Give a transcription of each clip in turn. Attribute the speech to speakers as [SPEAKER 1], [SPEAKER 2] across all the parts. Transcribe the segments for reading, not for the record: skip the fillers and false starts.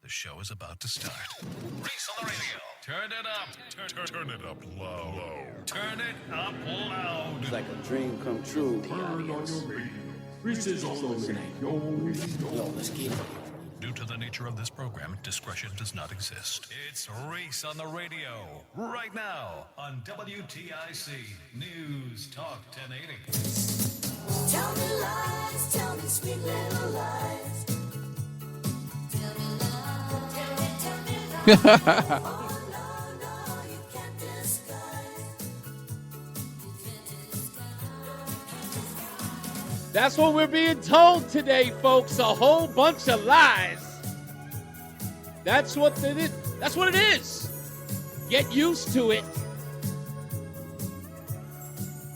[SPEAKER 1] The show is about to start. Reese on the radio. Turn it up. Turn it up low. Turn it up loud.
[SPEAKER 2] It's like a dream come true.
[SPEAKER 3] Turn on your radio. Reese is on the radio.
[SPEAKER 2] Yo, let's get it.
[SPEAKER 1] Due to the nature of this program, discretion does not exist. It's Reese on the radio. Right now on WTIC News Talk 1080.
[SPEAKER 4] Tell me lies, tell me sweet little lies. Tell me love, tell me love. Oh, no, you can't disguise.
[SPEAKER 5] That's what we're being told today, folks. A whole bunch of lies. That's what it is. That's what it is. Get used to it.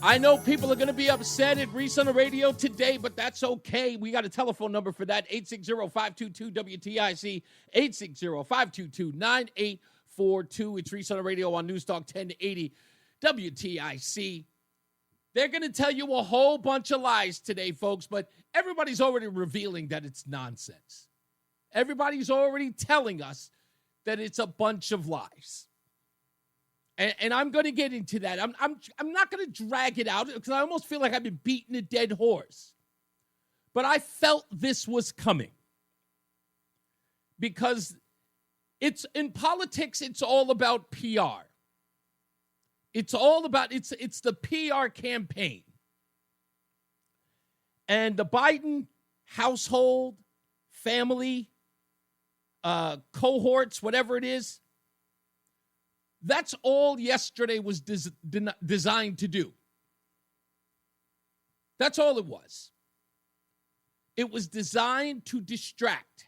[SPEAKER 5] I know people are going to be upset at Reese on the radio today, but that's okay. We got a telephone number for that, 860-522-WTIC, 860-522-9842. It's Reese on the radio on NewsTalk 1080 WTIC. They're going to tell you a whole bunch of lies today, folks, but everybody's already revealing that it's nonsense. Everybody's already telling us that it's a bunch of lies. And I'm going to get into that. I'm not going to drag it out because I almost feel like I've been beating a dead horse. But I felt this was coming. Because it's in politics, it's all about PR. It's all about, it's the PR campaign. And the Biden household, family, cohorts, whatever it is, that's all yesterday was designed to do. That's all it was. It was designed to distract.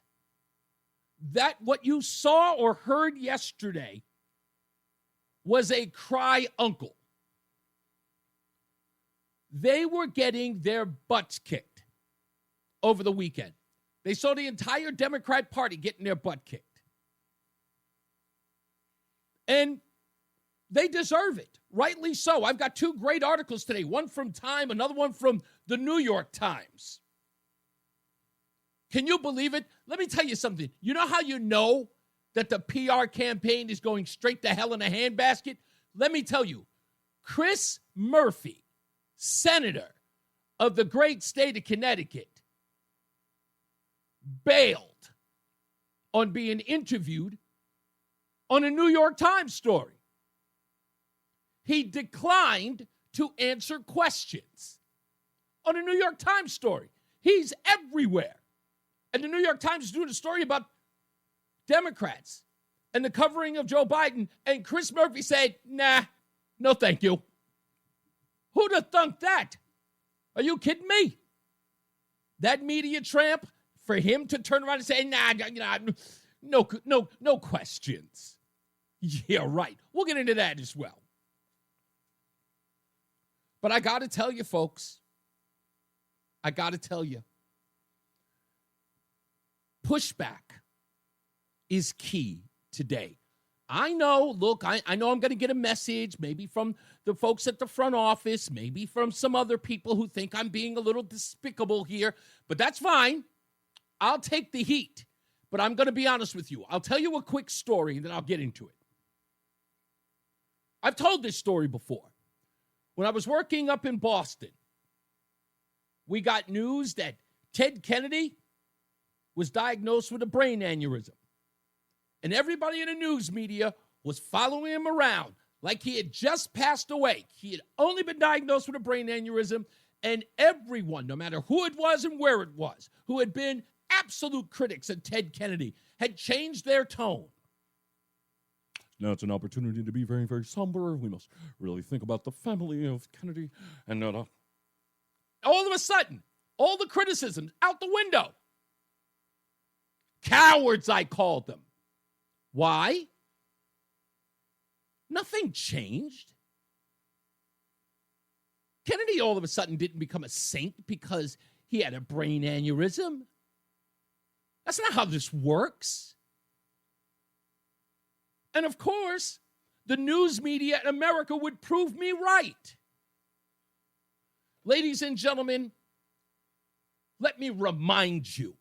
[SPEAKER 5] That what you saw or heard yesterday was a cry uncle. They were getting their butts kicked over the weekend. They saw the entire Democrat Party getting their butt kicked. And they deserve it, rightly so. I've got two great articles today, one from Time, another one from the New York Times. Can you believe it? Let me tell you something. You know how you know that the PR campaign is going straight to hell in a handbasket? Let me tell you, Chris Murphy, senator of the great state of Connecticut, bailed on being interviewed on a New York Times story. He declined to answer questions on a New York Times story. He's everywhere. And the New York Times is doing a story about Democrats and the covering of Joe Biden. And Chris Murphy said, nah, no thank you. Who'd have thunk that? Are you kidding me? That media tramp, for him to turn around and say, no questions. Yeah, right. We'll get into that as well. But I got to tell you, folks, pushback is key today. I know, look, I know I'm going to get a message, maybe from the folks at the front office, maybe from some other people who think I'm being a little despicable here, but that's fine. I'll take the heat. But I'm going to be honest with you. I'll tell you a quick story, and then I'll get into it. I've told this story before. When I was working up in Boston, we got news that Ted Kennedy was diagnosed with a brain aneurysm. And everybody in the news media was following him around like he had just passed away. He had only been diagnosed with a brain aneurysm, and everyone, no matter who it was and where it was, who had been absolute critics of Ted Kennedy, had changed their tone. Now it's an opportunity to be very, very somber. We must really think about the family of Kennedy. And all of a sudden, all the criticisms out the window. Cowards, I called them. Why? Nothing changed. Kennedy all of a sudden didn't become a saint because he had a brain aneurysm. That's not how this works. And of course, the news media in America would prove me right. Ladies and gentlemen, let me remind you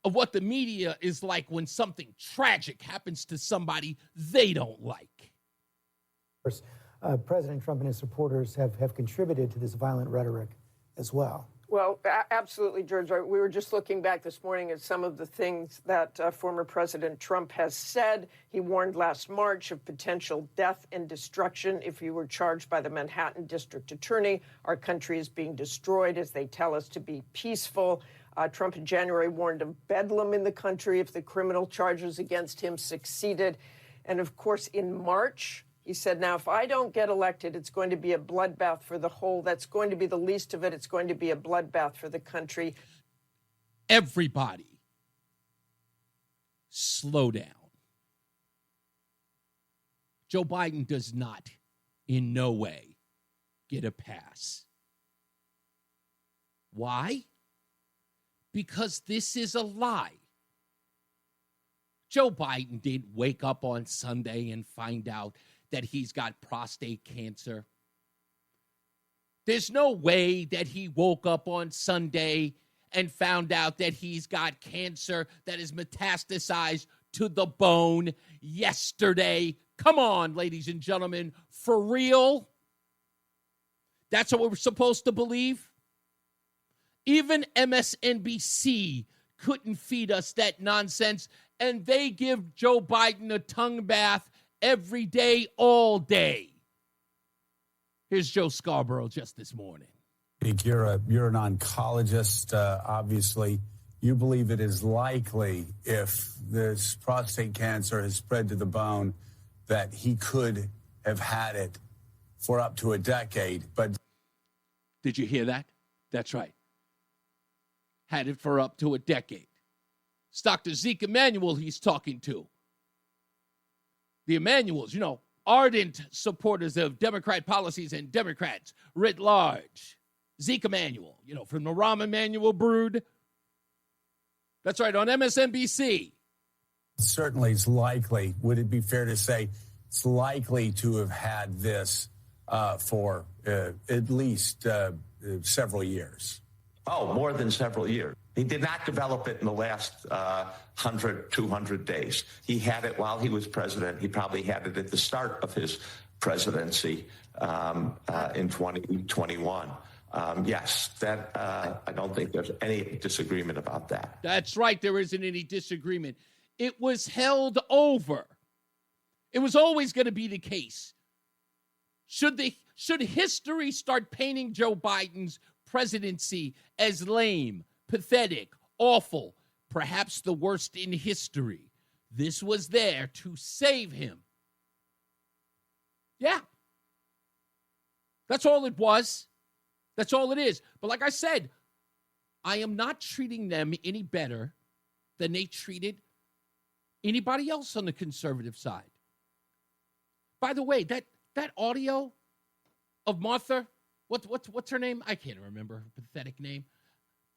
[SPEAKER 5] of what the media is like when something tragic happens to somebody they don't like.
[SPEAKER 6] Of course, President Trump and his supporters have contributed to this violent rhetoric as well.
[SPEAKER 7] Well, absolutely, George. We were just looking back this morning at some of the things that former President Trump has said. He warned last March of potential death and destruction if he were charged by the Manhattan District Attorney. Our country is being destroyed as they tell us to be peaceful. Trump in January warned of bedlam in the country if the criminal charges against him succeeded. And of course, in March, he said, now, if I don't get elected, it's going to be a bloodbath for the whole. That's going to be the least of it. It's going to be a bloodbath for the country.
[SPEAKER 5] Everybody, slow down. Joe Biden does not, in no way, get a pass. Why? Because this is a lie. Joe Biden didn't wake up on Sunday and find out that he's got prostate cancer. There's no way that he woke up on Sunday and found out that he's got cancer that is metastasized to the bone yesterday. Come on, ladies and gentlemen, for real? That's what we're supposed to believe? Even MSNBC couldn't feed us that nonsense, and they give Joe Biden a tongue bath every day, all day. Here's Joe Scarborough just this morning.
[SPEAKER 8] You're an oncologist, obviously. You believe it is likely, if this prostate cancer has spread to the bone, that he could have had it for up to a decade. But
[SPEAKER 5] did you hear that? That's right. Had it for up to a decade. It's Dr. Zeke Emanuel he's talking to. The Emanuels, ardent supporters of Democrat policies and Democrats writ large. Zeke Emanuel, from the Rahm Emanuel brood. That's right, on MSNBC.
[SPEAKER 8] Certainly it's likely. Would it be fair to say it's likely to have had this for at least several years?
[SPEAKER 9] Oh, more than several years. He did not develop it in the last 100, 200 days. He had it while he was president. He probably had it at the start of his presidency in 2021. Yes, that I don't think there's any disagreement about that.
[SPEAKER 5] That's right. There isn't any disagreement. It was held over. It was always going to be the case. Should history start painting Joe Biden's presidency as lame, pathetic, awful, perhaps the worst in history, this was there to save him. Yeah. That's all it was. That's all it is. But like I said, I am not treating them any better than they treated anybody else on the conservative side. By the way, that audio of Martha, what's her name? I can't remember her pathetic name.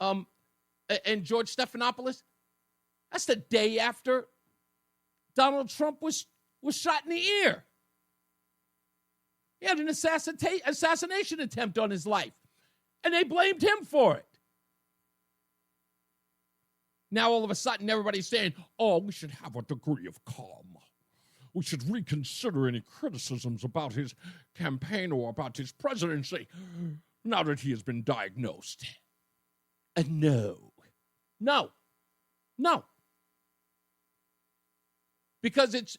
[SPEAKER 5] And George Stephanopoulos, that's the day after Donald Trump was shot in the ear. He had an assassination attempt on his life, and they blamed him for it. Now, all of a sudden, everybody's saying, oh, we should have a degree of calm. We should reconsider any criticisms about his campaign or about his presidency now that he has been diagnosed. And no. Because it's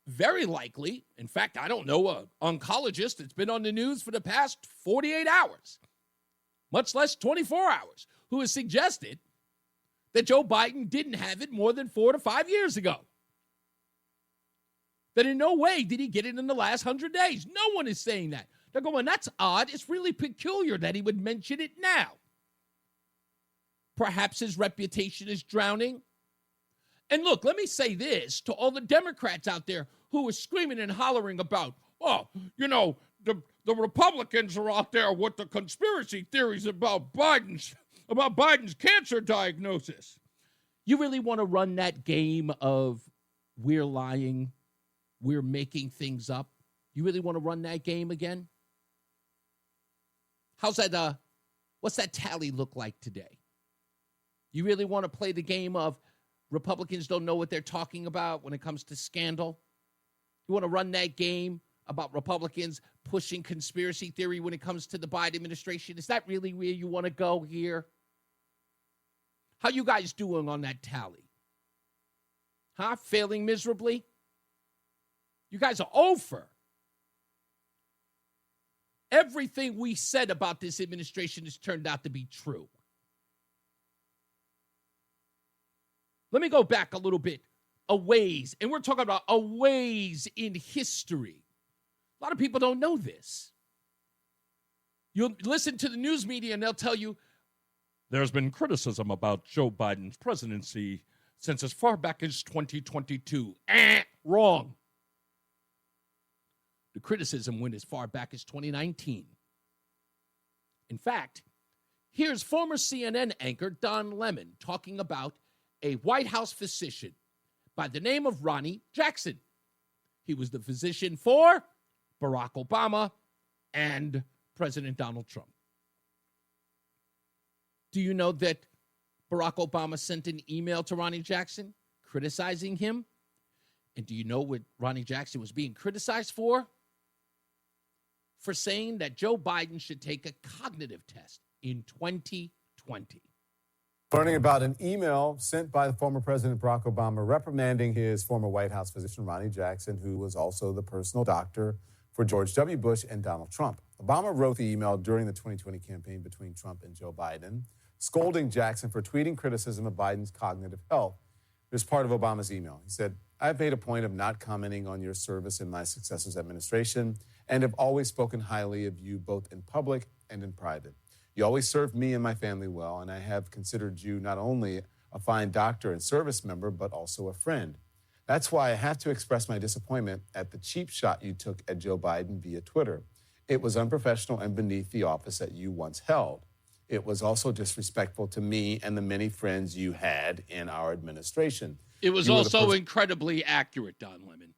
[SPEAKER 5] very likely, in fact, I don't know an oncologist that's been on the news for the past 48 hours, much less 24 hours, who has suggested that Joe Biden didn't have it more than 4 to 5 years ago. That in no way did he get it in the last 100 days. No one is saying that. They're going, that's odd. It's really peculiar that he would mention it now. Perhaps his reputation is drowning. And look, let me say this to all the Democrats out there who are screaming and hollering about, the Republicans are out there with the conspiracy theories about Biden's cancer diagnosis. You really want to run that game of we're lying, we're making things up? You really want to run that game again? How's that? What's that tally look like today? You really want to play the game of Republicans don't know what they're talking about when it comes to scandal? You want to run that game about Republicans pushing conspiracy theory when it comes to the Biden administration? Is that really where you want to go here? How you guys doing on that tally? Huh? Failing miserably? You guys are over. Everything we said about this administration has turned out to be true. Let me go back a little bit, a ways, and we're talking about a ways in history. A lot of people don't know this. You'll listen to the news media and they'll tell you, there's been criticism about Joe Biden's presidency since as far back as 2022. Wrong. The criticism went as far back as 2019. In fact, here's former CNN anchor Don Lemon talking about a White House physician by the name of Ronnie Jackson. He was the physician for Barack Obama and President Donald Trump. Do you know that Barack Obama sent an email to Ronnie Jackson criticizing him? And do you know what Ronnie Jackson was being criticized for? For saying that Joe Biden should take a cognitive test in 2020.
[SPEAKER 10] Learning about an email sent by the former President Barack Obama reprimanding his former White House physician, Ronnie Jackson, who was also the personal doctor for George W. Bush and Donald Trump. Obama wrote the email during the 2020 campaign between Trump and Joe Biden, scolding Jackson for tweeting criticism of Biden's cognitive health. It was part of Obama's email. He said, I've made a point of not commenting on your service in my successor's administration and have always spoken highly of you both in public and in private. You always served me and my family well, and I have considered you not only a fine doctor and service member, but also a friend. That's why I have to express my disappointment at the cheap shot you took at Joe Biden via Twitter. It was unprofessional and beneath the office that you once held. It was also disrespectful to me and the many friends you had in our administration.
[SPEAKER 5] It was also incredibly accurate, Don Lemon.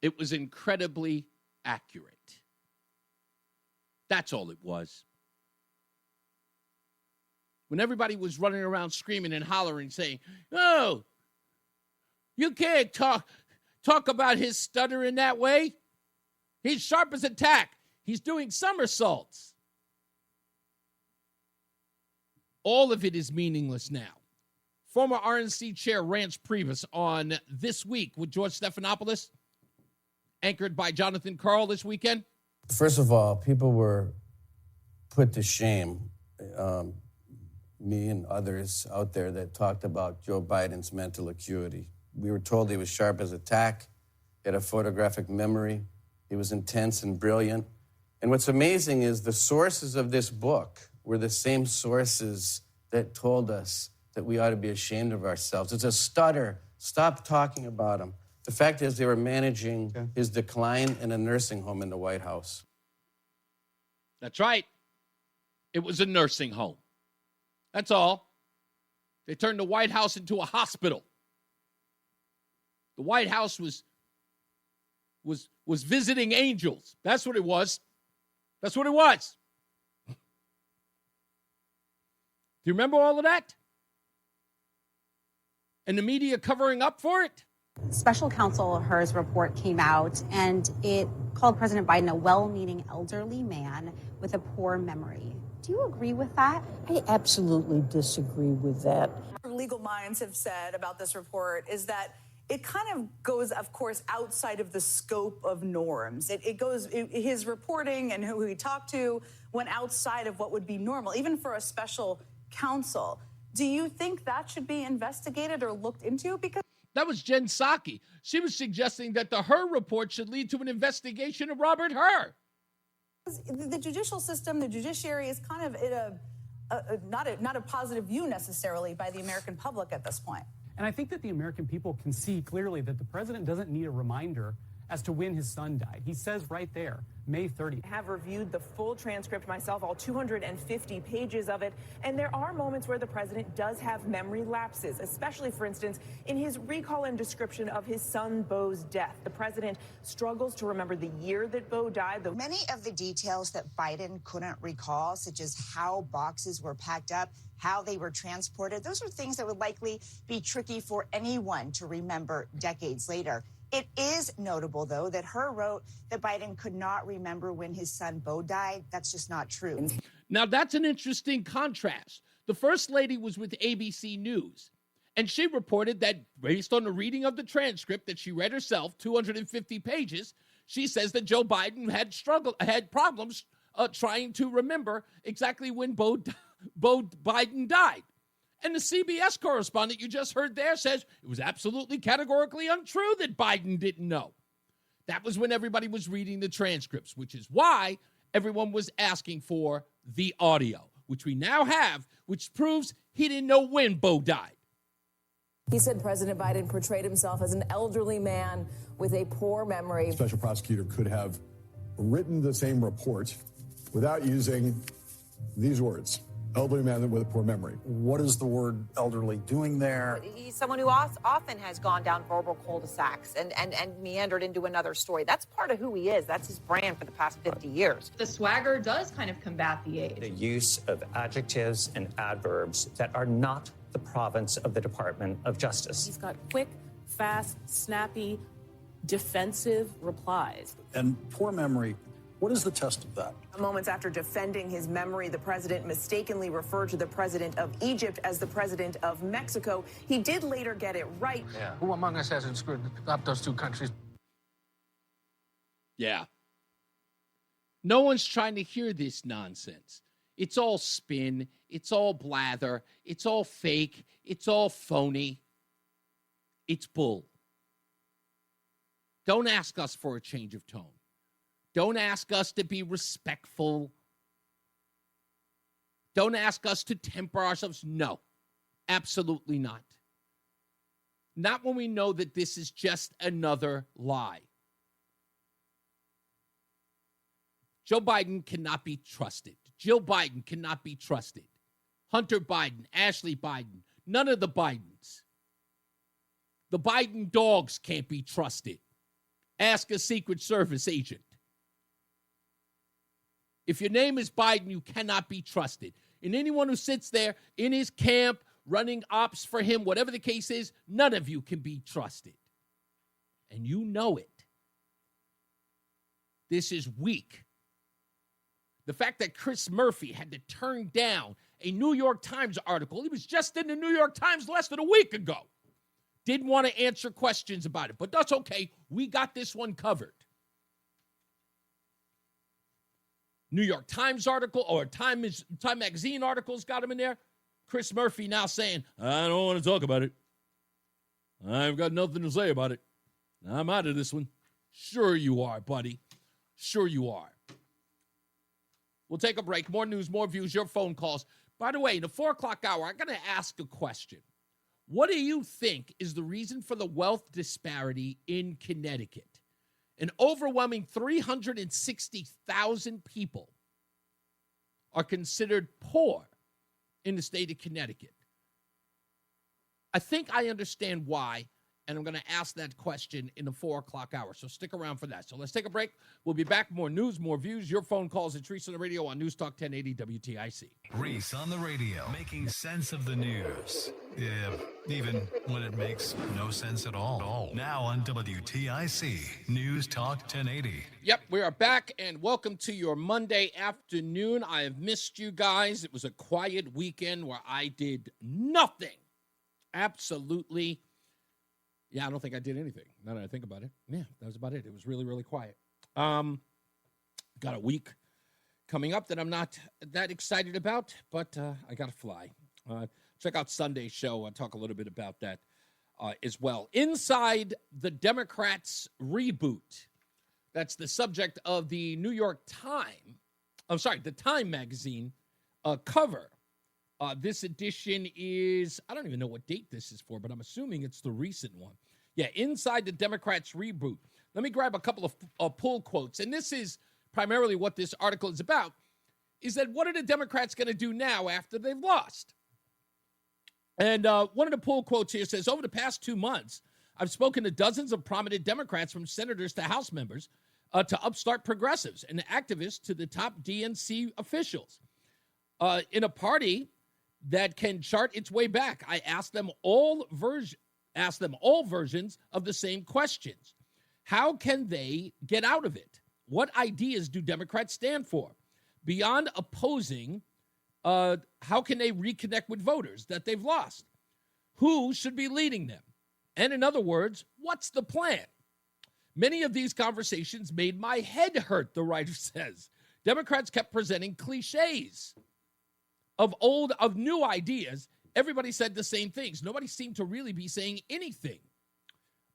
[SPEAKER 5] It was incredibly accurate. That's all it was. When everybody was running around screaming and hollering, saying, "Oh, you can't talk about his stutter in that way. He's sharp as a tack. He's doing somersaults." All of it is meaningless now. Former RNC chair Rance Priebus on This Week with George Stephanopoulos, anchored by Jonathan Karl this weekend.
[SPEAKER 2] First of all, people were put to shame, me and others out there that talked about Joe Biden's mental acuity. We were told he was sharp as a tack, he had a photographic memory, he was intense and brilliant. And what's amazing is the sources of this book were the same sources that told us that we ought to be ashamed of ourselves. It's a stutter. Stop talking about him. The fact is they were managing his decline in a nursing home in the White House.
[SPEAKER 5] That's right. It was a nursing home. That's all. They turned the White House into a hospital. The White House was visiting angels. That's what it was. That's what it was. Do you remember all of that? And the media covering up for it?
[SPEAKER 11] Special counsel Hur's report came out, and it called President Biden a well-meaning elderly man with a poor memory. Do you agree with that?
[SPEAKER 12] I absolutely disagree with that.
[SPEAKER 13] Legal minds have said about this report is that it kind of goes, of course, outside of the scope of norms. His reporting and who he talked to went outside of what would be normal, even for a special counsel. Do you think that should be investigated or looked into? Because
[SPEAKER 5] that was Jen Psaki. She was suggesting that the Hur report should lead to an investigation of Robert Hur.
[SPEAKER 13] The judicial system, the judiciary is kind of in not a positive view necessarily by the American public at this point.
[SPEAKER 14] And I think that the American people can see clearly that the president doesn't need a reminder as to when his son died. He says right there, May 30th.
[SPEAKER 15] I have reviewed the full transcript myself, all 250 pages of it, and there are moments where the president does have memory lapses, especially, for instance, in his recall and description of his son Beau's death. The president struggles to remember the year that Beau died.
[SPEAKER 16] Many of the details that Biden couldn't recall, such as how boxes were packed up, how they were transported, those are things that would likely be tricky for anyone to remember decades later. It is notable, though, that Hur wrote that Biden could not remember when his son Beau died. That's just not true.
[SPEAKER 5] Now, that's an interesting contrast. The First Lady was with ABC News, and she reported that based on the reading of the transcript that she read herself, 250 pages, she says that Joe Biden had problems trying to remember exactly when Beau Biden died. And the CBS correspondent you just heard there says it was absolutely categorically untrue that Biden didn't know. That was when everybody was reading the transcripts, which is why everyone was asking for the audio, which we now have, which proves he didn't know when Beau died.
[SPEAKER 17] He said President Biden portrayed himself as an elderly man with a poor memory.
[SPEAKER 18] The special prosecutor could have written the same report without using these words. Elderly man with a poor memory.
[SPEAKER 19] What is the word elderly doing there?
[SPEAKER 20] He's someone who often has gone down verbal cul-de-sacs and meandered into another story. That's part of who he is. That's his brand for the past 50 years.
[SPEAKER 21] The swagger does kind of combat the age.
[SPEAKER 22] The use of adjectives and adverbs that are not the province of the Department of Justice.
[SPEAKER 17] He's got quick, fast, snappy, defensive replies.
[SPEAKER 19] And poor memory, what is the test of that?
[SPEAKER 15] Moments after defending his memory, the president mistakenly referred to the president of Egypt as the president of Mexico. He did later get it right.
[SPEAKER 23] Yeah. Who among us hasn't screwed up those two countries?
[SPEAKER 5] Yeah. No one's trying to hear this nonsense. It's all spin. It's all blather. It's all fake. It's all phony. It's bull. Don't ask us for a change of tone. Don't ask us to be respectful. Don't ask us to temper ourselves. No, absolutely not. Not when we know that this is just another lie. Joe Biden cannot be trusted. Jill Biden cannot be trusted. Hunter Biden, Ashley Biden, none of the Bidens. The Biden dogs can't be trusted. Ask a Secret Service agent. If your name is Biden, you cannot be trusted. And anyone who sits there in his camp, running ops for him, whatever the case is, none of you can be trusted. And you know it. This is weak. The fact that Chris Murphy had to turn down a New York Times article, he was just in the New York Times less than a week ago, didn't want to answer questions about it. But that's okay. We got this one covered. New York Times article or Time Magazine articles got him in there. Chris Murphy now saying, I don't want to talk about it. I've got nothing to say about it. I'm out of this one. Sure you are, buddy. Sure you are. We'll take a break. More news, more views, your phone calls. By the way, in the 4 o'clock hour, I'm going to ask a question. What do you think is the reason for the wealth disparity in Connecticut? An overwhelming 360,000 people are considered poor in the state of Connecticut. I think I understand why, and I'm going to ask that question in the 4 o'clock hour. So stick around for that. So let's take a break. We'll be back. More news, more views. Your phone calls at Reese on the radio on NewsTalk 1080 WTIC.
[SPEAKER 1] Reese on the radio, making sense of the news. Yeah, even when it makes no sense at all. Now on WTIC, News Talk 1080.
[SPEAKER 5] Yep, we are back, and welcome to your Monday afternoon. I have missed you guys. It was a quiet weekend where I did nothing. Absolutely. Yeah, I don't think I did anything, now that I think about it. Yeah, that was about it. It was really, really quiet. Got a week coming up that I'm not that excited about, but I got to fly. Check out Sunday's show. I'll talk a little bit about that as well. Inside the Democrats' reboot. That's the subject of the New York Times. The Time magazine cover. This edition is, I don't even know what date this is for, but I'm assuming it's the recent one. Yeah, Inside the Democrats' Reboot. Let me grab a couple of pull quotes. And this is primarily what this article is about, is that what are the Democrats going to do now after they've lost? And one of the pull quotes here says, over the past 2 months, I've spoken to dozens of prominent Democrats, from senators to House members, to upstart progressives and activists to the top DNC officials. In a party that can chart its way back, I asked them all versions of the same questions. How can they get out of it? What ideas do Democrats stand for? Beyond opposing, how can they reconnect with voters that they've lost? Who should be leading them? And in other words, what's the plan? Many of these conversations made my head hurt, the writer says. Democrats kept presenting cliches of new ideas. Everybody said the same things. Nobody seemed to really be saying anything.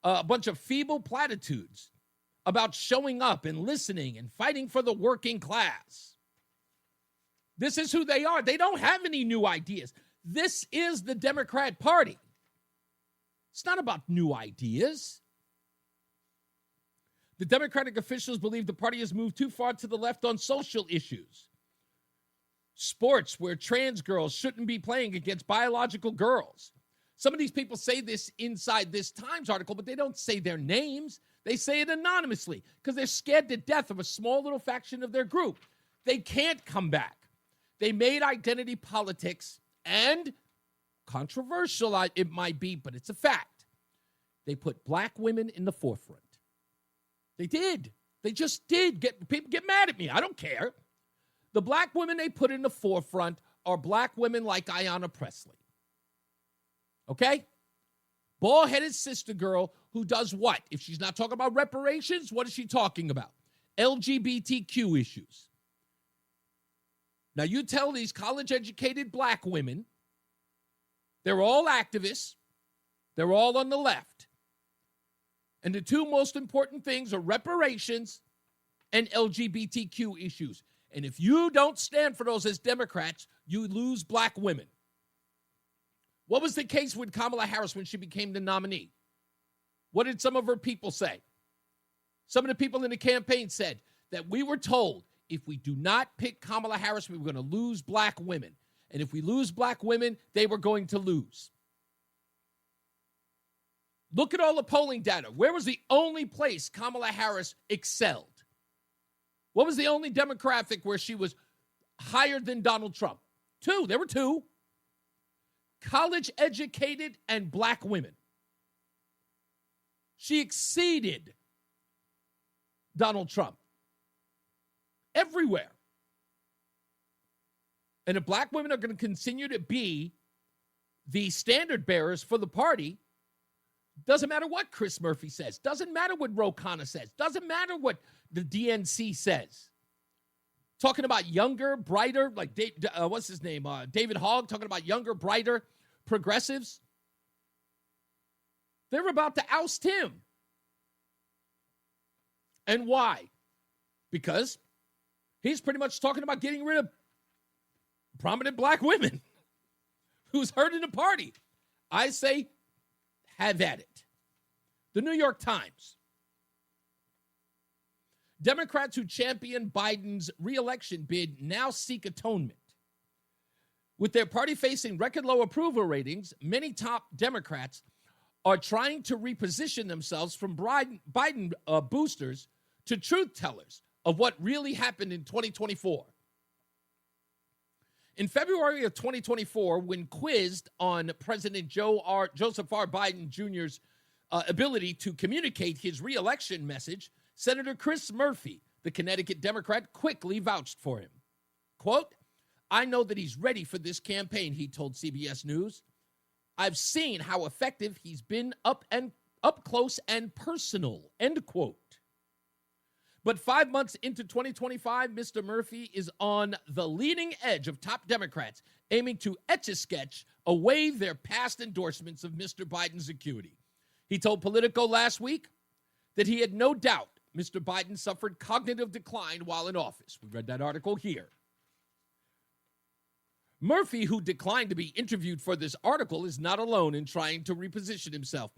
[SPEAKER 5] A bunch of feeble platitudes about showing up and listening and fighting for the working class. This is who they are. They don't have any new ideas. This is the Democrat Party. It's not about new ideas. The Democratic officials believe the party has moved too far to the left on social issues. Sports, where trans girls shouldn't be playing against biological girls. Some of these people say this inside this Times article, but they don't say their names. They say it anonymously because they're scared to death of a small little faction of their group. They can't come back. They made identity politics, and controversial it might be, but it's a fact. They put black women in the forefront. They did. They just did. People get mad at me. I don't care. The black women they put in the forefront are black women like Ayanna Pressley. Okay? Bald-headed sister girl who does what? If she's not talking about reparations, what is she talking about? LGBTQ issues. Now, you tell these college-educated black women, they're all activists, they're all on the left, and the two most important things are reparations and LGBTQ issues. And if you don't stand for those as Democrats, you lose black women. What was the case with Kamala Harris when she became the nominee? What did some of her people say? Some of the people in the campaign said that we were told if we do not pick Kamala Harris, we were going to lose black women. And if we lose black women, they were going to lose. Look at all the polling data. Where was the only place Kamala Harris excelled? What was the only demographic where she was higher than Donald Trump? Two. There were two. College-educated and black women. She exceeded Donald Trump everywhere. And if black women are going to continue to be the standard bearers for the party, doesn't matter what Chris Murphy says. Doesn't matter what Ro Khanna says. Doesn't matter what the DNC says. Talking about younger, brighter, like, what's his name? David Hogg, talking about younger, brighter progressives. They're about to oust him. And why? Because he's pretty much talking about getting rid of prominent black women who's hurting the party. I say, have at it. The New York Times. Democrats who champion Biden's re-election bid now seek atonement. With their party facing record low approval ratings, many top Democrats are trying to reposition themselves from Biden boosters to truth tellers of what really happened in 2024. In February of 2024, when quizzed on President Joseph R. Biden Jr.'s ability to communicate his re-election message, Senator Chris Murphy, the Connecticut Democrat, quickly vouched for him. Quote, I know that he's ready for this campaign, he told CBS News. I've seen how effective he's been up close and personal, end quote. But 5 months into 2025, Mr. Murphy is on the leading edge of top Democrats aiming to etch-a-sketch away their past endorsements of Mr. Biden's acuity. He told Politico last week that he had no doubt Mr. Biden suffered cognitive decline while in office. We read that article here. Murphy, who declined to be interviewed for this article, is not alone in trying to reposition himself.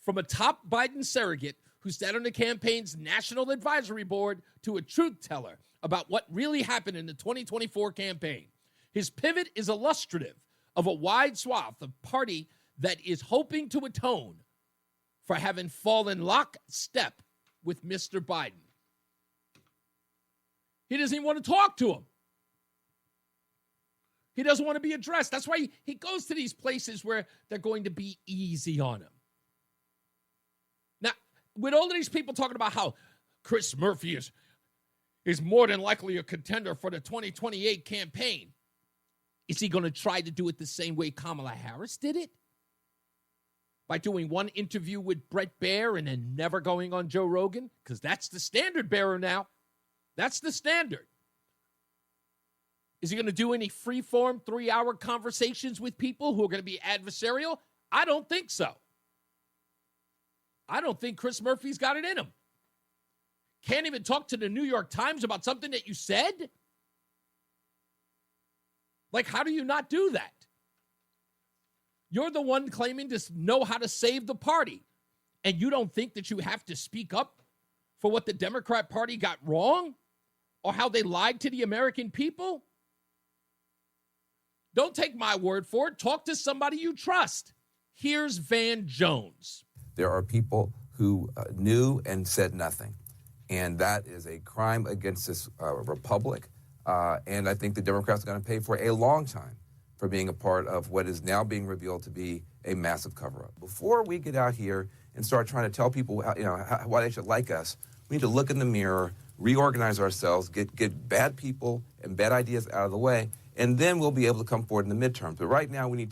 [SPEAKER 5] From a top Biden surrogate who sat on the campaign's National Advisory Board, to a truth teller about what really happened in the 2024 campaign. His pivot is illustrative of a wide swath of party that is hoping to atone for having fallen lockstep with Mr. Biden. He doesn't even want to talk to him. He doesn't want to be addressed. That's why he goes to these places where they're going to be easy on him. Now, with all of these people talking about how Chris Murphy is more than likely a contender for the 2028 campaign, is he going to try to do it the same way Kamala Harris did it? By doing one interview with Brett Baer and then never going on Joe Rogan? Because that's the standard bearer now. That's the standard. Is he going to do any free-form 3-hour conversations with people who are going to be adversarial? I don't think so. I don't think Chris Murphy's got it in him. Can't even talk to the New York Times about something that you said? Like, how do you not do that? You're the one claiming to know how to save the party, and you don't think that you have to speak up for what the Democrat Party got wrong or how they lied to the American people? Don't take my word for it. Talk to somebody you trust. Here's Van Jones.
[SPEAKER 3] There are people who knew and said nothing, and that is a crime against this republic. And I think the Democrats are going to pay for a long time for being a part of what is now being revealed to be a massive cover-up. Before we get out here and start trying to tell people why they should like us, we need to look in the mirror, reorganize ourselves, get bad people and bad ideas out of the way, and then we'll be able to come forward in the midterms. But right now, we need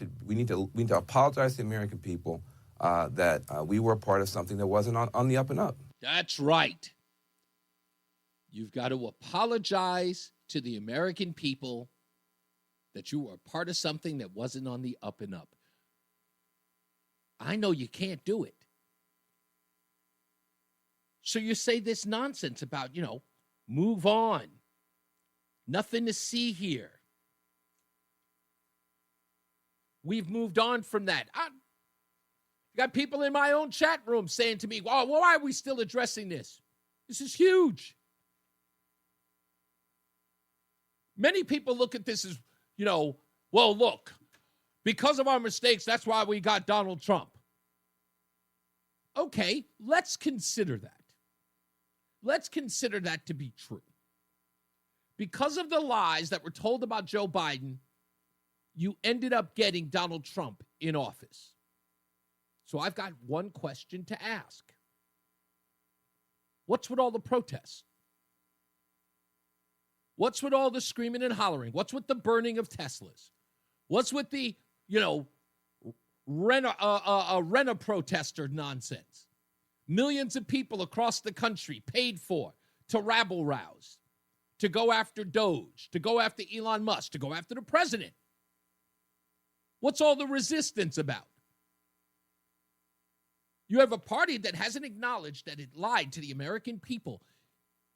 [SPEAKER 3] to apologize to the American people that we were a part of something that wasn't on the up and up.
[SPEAKER 5] That's right. You've got to apologize to the American people that you were a part of something that wasn't on the up and up. I know you can't do it. So you say this nonsense about, move on. Nothing to see here. We've moved on from that. I got people in my own chat room saying to me, well, why are we still addressing this? This is huge. Many people look at this as, well, look, because of our mistakes, that's why we got Donald Trump. Okay, let's consider that. Let's consider that to be true. Because of the lies that were told about Joe Biden, you ended up getting Donald Trump in office. So I've got one question to ask. What's with all the protests? What's with all the screaming and hollering? What's with the burning of Teslas? What's with the, rent a protester nonsense? Millions of people across the country paid for to rabble-rouse, to go after Doge, to go after Elon Musk, to go after the president. What's all the resistance about? You have a party that hasn't acknowledged that it lied to the American people.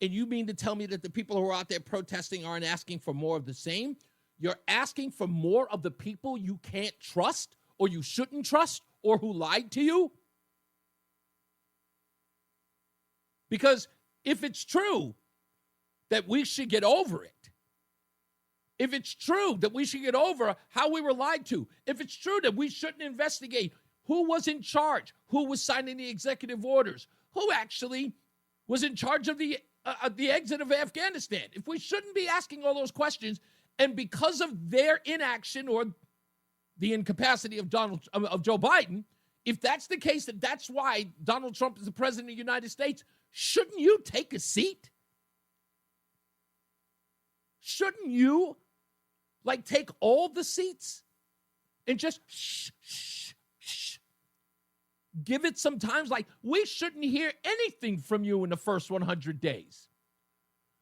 [SPEAKER 5] And you mean to tell me that the people who are out there protesting aren't asking for more of the same? You're asking for more of the people you can't trust or you shouldn't trust or who lied to you? Because if it's true that we should get over it, if it's true that we should get over how we were lied to, if it's true that we shouldn't investigate who was in charge, who was signing the executive orders, who actually was in charge of the exit of Afghanistan, if we shouldn't be asking all those questions, and because of their inaction or the incapacity of Joe Biden, if that's the case, that that's why Donald Trump is the president of the United States, shouldn't you take a seat? Shouldn't you, take all the seats and just shh. Give it some time. We shouldn't hear anything from you in the first 100 days.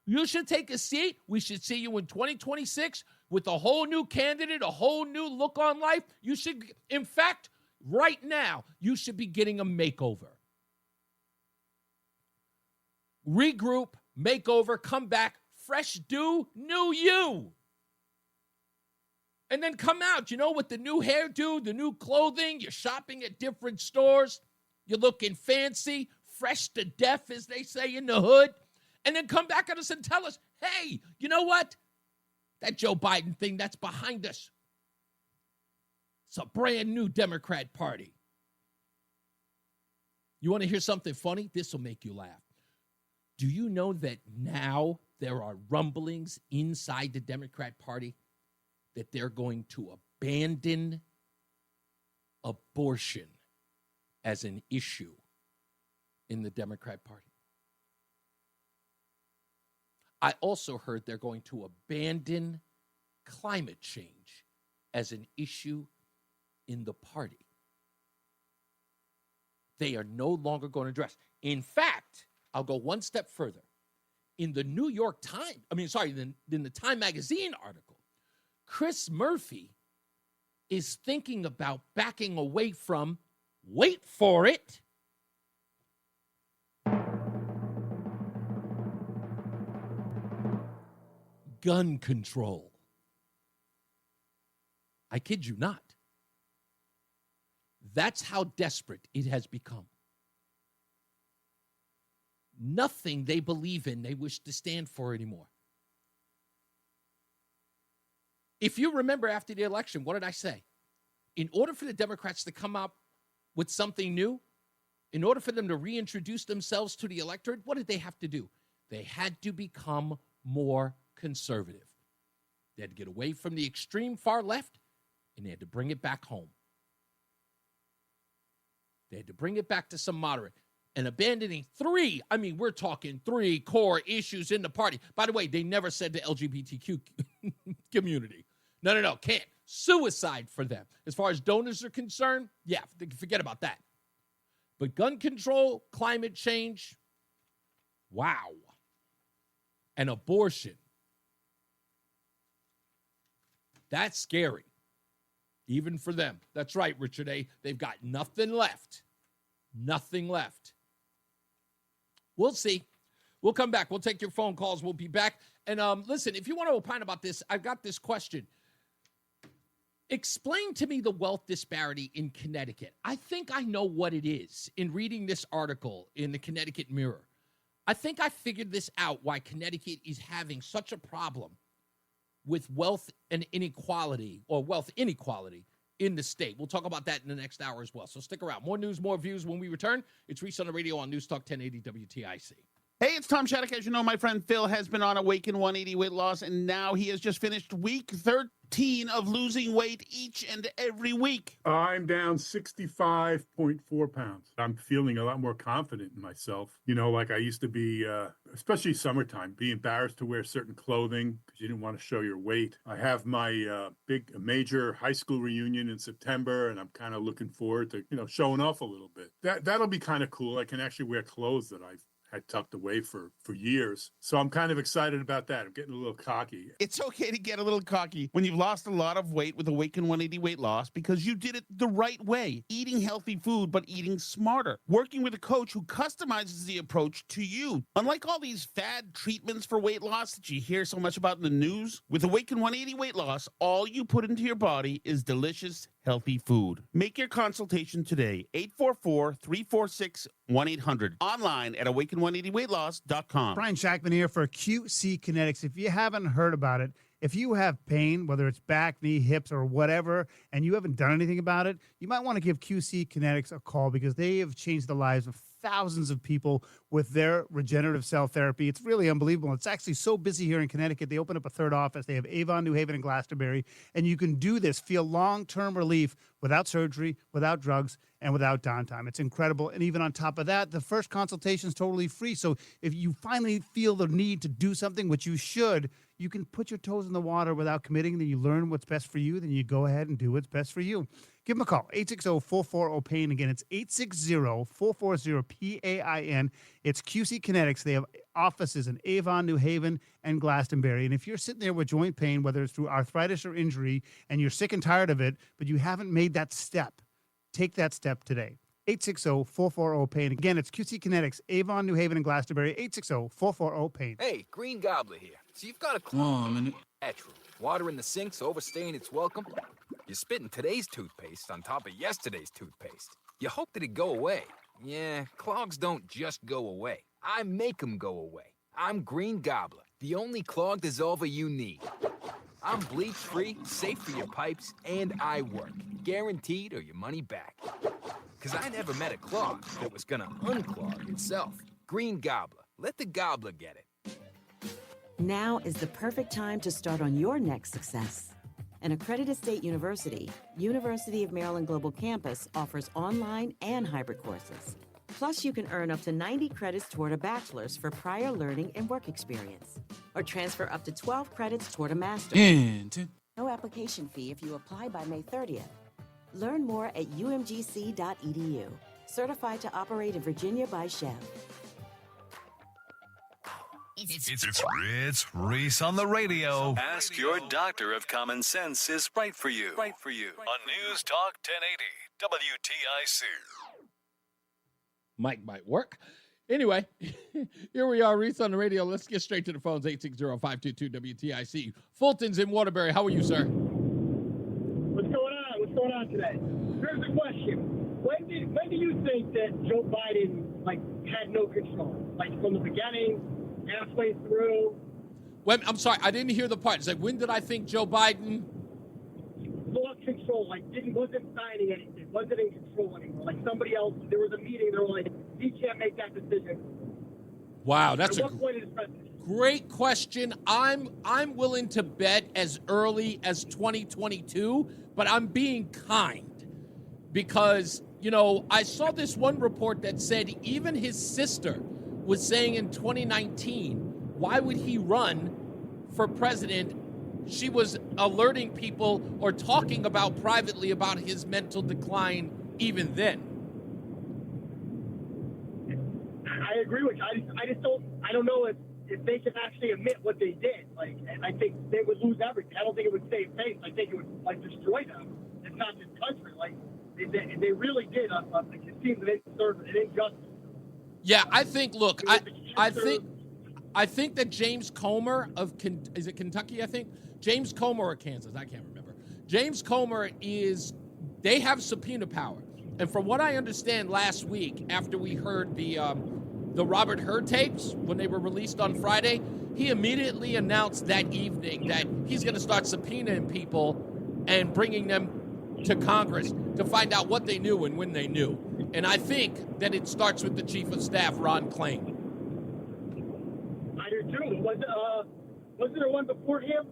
[SPEAKER 5] You should take a seat. We should see you in 2026 with a whole new candidate, a whole new look on life. You should, in fact, right now, you should be getting a makeover. Regroup, makeover, come back, fresh do, new you. And then come out, with the new hairdo, the new clothing. You're shopping at different stores. You're looking fancy, fresh to death, as they say in the hood, and then come back at us and tell us, hey, you know what? That Joe Biden thing, that's behind us. It's a brand new Democrat Party. You want to hear something funny? This will make you laugh. Do you know that now there are rumblings inside the Democrat Party that they're going to abandon abortion as an issue in the Democrat Party? I also heard they're going to abandon climate change as an issue in the party. They are no longer going to address. In fact, I'll go one step further. In the New York Times, in the Time Magazine article, Chris Murphy is thinking about backing away from, wait for it, gun control. I kid you not. That's how desperate it has become. Nothing they believe in, they wish to stand for anymore. If you remember after the election, what did I say? In order for the Democrats to come up with something new, in order for them to reintroduce themselves to the electorate, what did they have to do? They had to become more conservative. They had to get away from the extreme far left, and they had to bring it back home. They had to bring it back to some moderate. And abandoning we're talking 3 core issues in the party. By the way, they never said the LGBTQ community. No, can't. Suicide for them. As far as donors are concerned, yeah, forget about that. But gun control, climate change, wow. And abortion. That's scary. Even for them. That's right, Richard A. They've got nothing left. Nothing left. We'll see. We'll come back. We'll take your phone calls. We'll be back. And listen, if you want to opine about this, I've got this question. Explain to me the wealth disparity in Connecticut. I think I know what it is in reading this article in the Connecticut Mirror. I think I figured this out, why Connecticut is having such a problem with wealth and inequality, or wealth inequality in the state. We'll talk about that in the next hour as well. So stick around. More news, more views when we return. It's Reese on the radio on NewsTalk 1080 WTIC.
[SPEAKER 4] Hey, it's Tom Shattuck. As you know, my friend Phil has been on Awaken 180 weight loss, and now he has just finished week 13 of losing weight each and every week.
[SPEAKER 6] I'm down 65.4 pounds. I'm feeling a lot more confident in myself. You know, like I used to be, especially summertime, be embarrassed to wear certain clothing because you didn't want to show your weight. I have my major high school reunion in September, and I'm kind of looking forward to, showing off a little bit. That'll be kind of cool. I can actually wear clothes that I've had tucked away for years. So I'm kind of excited about that. I'm getting a little cocky.
[SPEAKER 4] It's okay to get a little cocky when you've lost a lot of weight with Awaken 180 weight loss, because you did it the right way. Eating healthy food, but eating smarter. Working with a coach who customizes the approach to you. Unlike all these fad treatments for weight loss that you hear so much about in the news, with Awaken 180 weight loss, all you put into your body is delicious, healthy food. Make your consultation today. 844-346-1800. Online at awaken180weightloss.com.
[SPEAKER 7] Brian Shackman here for QC Kinetics. If you haven't heard about it, if you have pain, whether it's back, knee, hips, or whatever, and you haven't done anything about it, you might want to give QC Kinetics a call, because they have changed the lives of thousands of people with their regenerative cell therapy. It's really unbelievable. It's actually so busy here in Connecticut. They opened up a third office. They have Avon, New Haven, and Glastonbury. And you can do this, feel long-term relief without surgery, without drugs, and without downtime. It's incredible. And even on top of that, the first consultation is totally free. So if you finally feel the need to do something, which you should, you can put your toes in the water without committing. Then you learn what's best for you. Then you go ahead and do what's best for you. Give them a call, 860-440-PAIN. Again, it's 860-440-PAIN. It's QC Kinetics. They have offices in Avon, New Haven, and Glastonbury. And if you're sitting there with joint pain, whether it's through arthritis or injury, and you're sick and tired of it, but you haven't made that step, take that step today. 860-440-PAIN. Again, it's QC Kinetics, Avon, New Haven, and Glastonbury. 860-440-PAIN.
[SPEAKER 24] Hey, Green Gobbler here. So you've got a natural water in the sink's overstaying its welcome. You're spitting today's toothpaste on top of yesterday's toothpaste. You hope that it'd go away. Yeah, clogs don't just go away. I make them go away. I'm Green Gobbler, the only clog dissolver you need. I'm bleach-free, safe for your pipes, and I work. Guaranteed or your money back. Because I never met a clog that was gonna unclog itself. Green Gobbler. Let the gobbler get it.
[SPEAKER 2] Now is the perfect time to start on your next success. An accredited state university, University of Maryland Global Campus offers online and hybrid courses. Plus, you can earn up to 90 credits toward a bachelor's for prior learning and work experience, or transfer up to 12 credits toward a master's. No application fee if you apply by May 30th. Learn more at umgc.edu. Certified to operate in Virginia by Chev.
[SPEAKER 1] It's Reese on the radio. Ask your doctor if common sense is right for you. On News Talk 1080 WTIC.
[SPEAKER 5] Mic might work. Anyway, here we are, Reese on the radio. Let's get straight to the phones, 860-522-WTIC. Fulton's in Waterbury. How are you, sir?
[SPEAKER 8] What's going on today? Here's the question. When do you think that Joe Biden, had no control? From the beginning, halfway through?
[SPEAKER 5] I'm sorry, I didn't hear the part. It's when did I think Joe Biden
[SPEAKER 8] lost control, wasn't signing anything, wasn't in control anymore. Somebody else, there was a meeting, they were like, he can't make that decision.
[SPEAKER 5] Wow, that's
[SPEAKER 8] At what point is presidency?
[SPEAKER 5] Great question. I'm willing to bet as early as 2022, but I'm being kind because, I saw this one report that said even his sister was saying in 2019, why would he run for president? She was alerting people or talking about privately about his mental decline even then.
[SPEAKER 8] I agree with you. I don't know if they can actually admit what they did. I think they would lose everything. I don't think it would save face. I think it would destroy them. It's not this country. They really did. It seems that they deserve an injustice.
[SPEAKER 5] Yeah, I think. Look, I think that James Comer of is it Kentucky? I think James Comer or Kansas. I can't remember. James Comer they have subpoena power, and from what I understand, last week after we heard the Robert Hur tapes when they were released on Friday, he immediately announced that evening that he's going to start subpoenaing people and bringing them to Congress to find out what they knew and when they knew. And I think that it starts with the Chief of Staff, Ron Klain.
[SPEAKER 8] I do too. Was there one before him?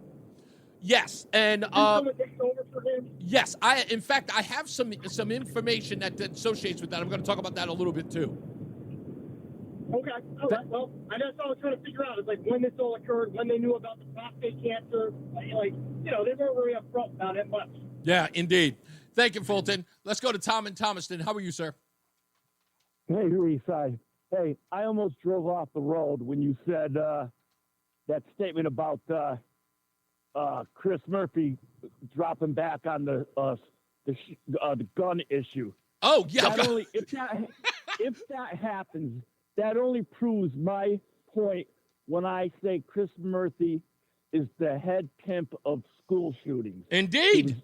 [SPEAKER 5] Yes, and
[SPEAKER 8] someone take over for him?
[SPEAKER 5] Yes, I have some information that associates with that. I'm going to talk about that a little bit too.
[SPEAKER 8] Okay, all right. Well, that's all I was trying to figure out. Is when this all occurred, when they knew about the prostate cancer. They weren't very upfront about it much.
[SPEAKER 5] Yeah, indeed. Thank you, Fulton. Let's go to Tom in Thomaston. How are you, sir?
[SPEAKER 9] Hey, Reese. Hey, I almost drove off the road when you said that statement about Chris Murphy dropping back on the gun issue.
[SPEAKER 5] Oh, yeah.
[SPEAKER 9] If that happens, that only proves my point when I say Chris Murphy is the head pimp of school shootings.
[SPEAKER 5] Indeed.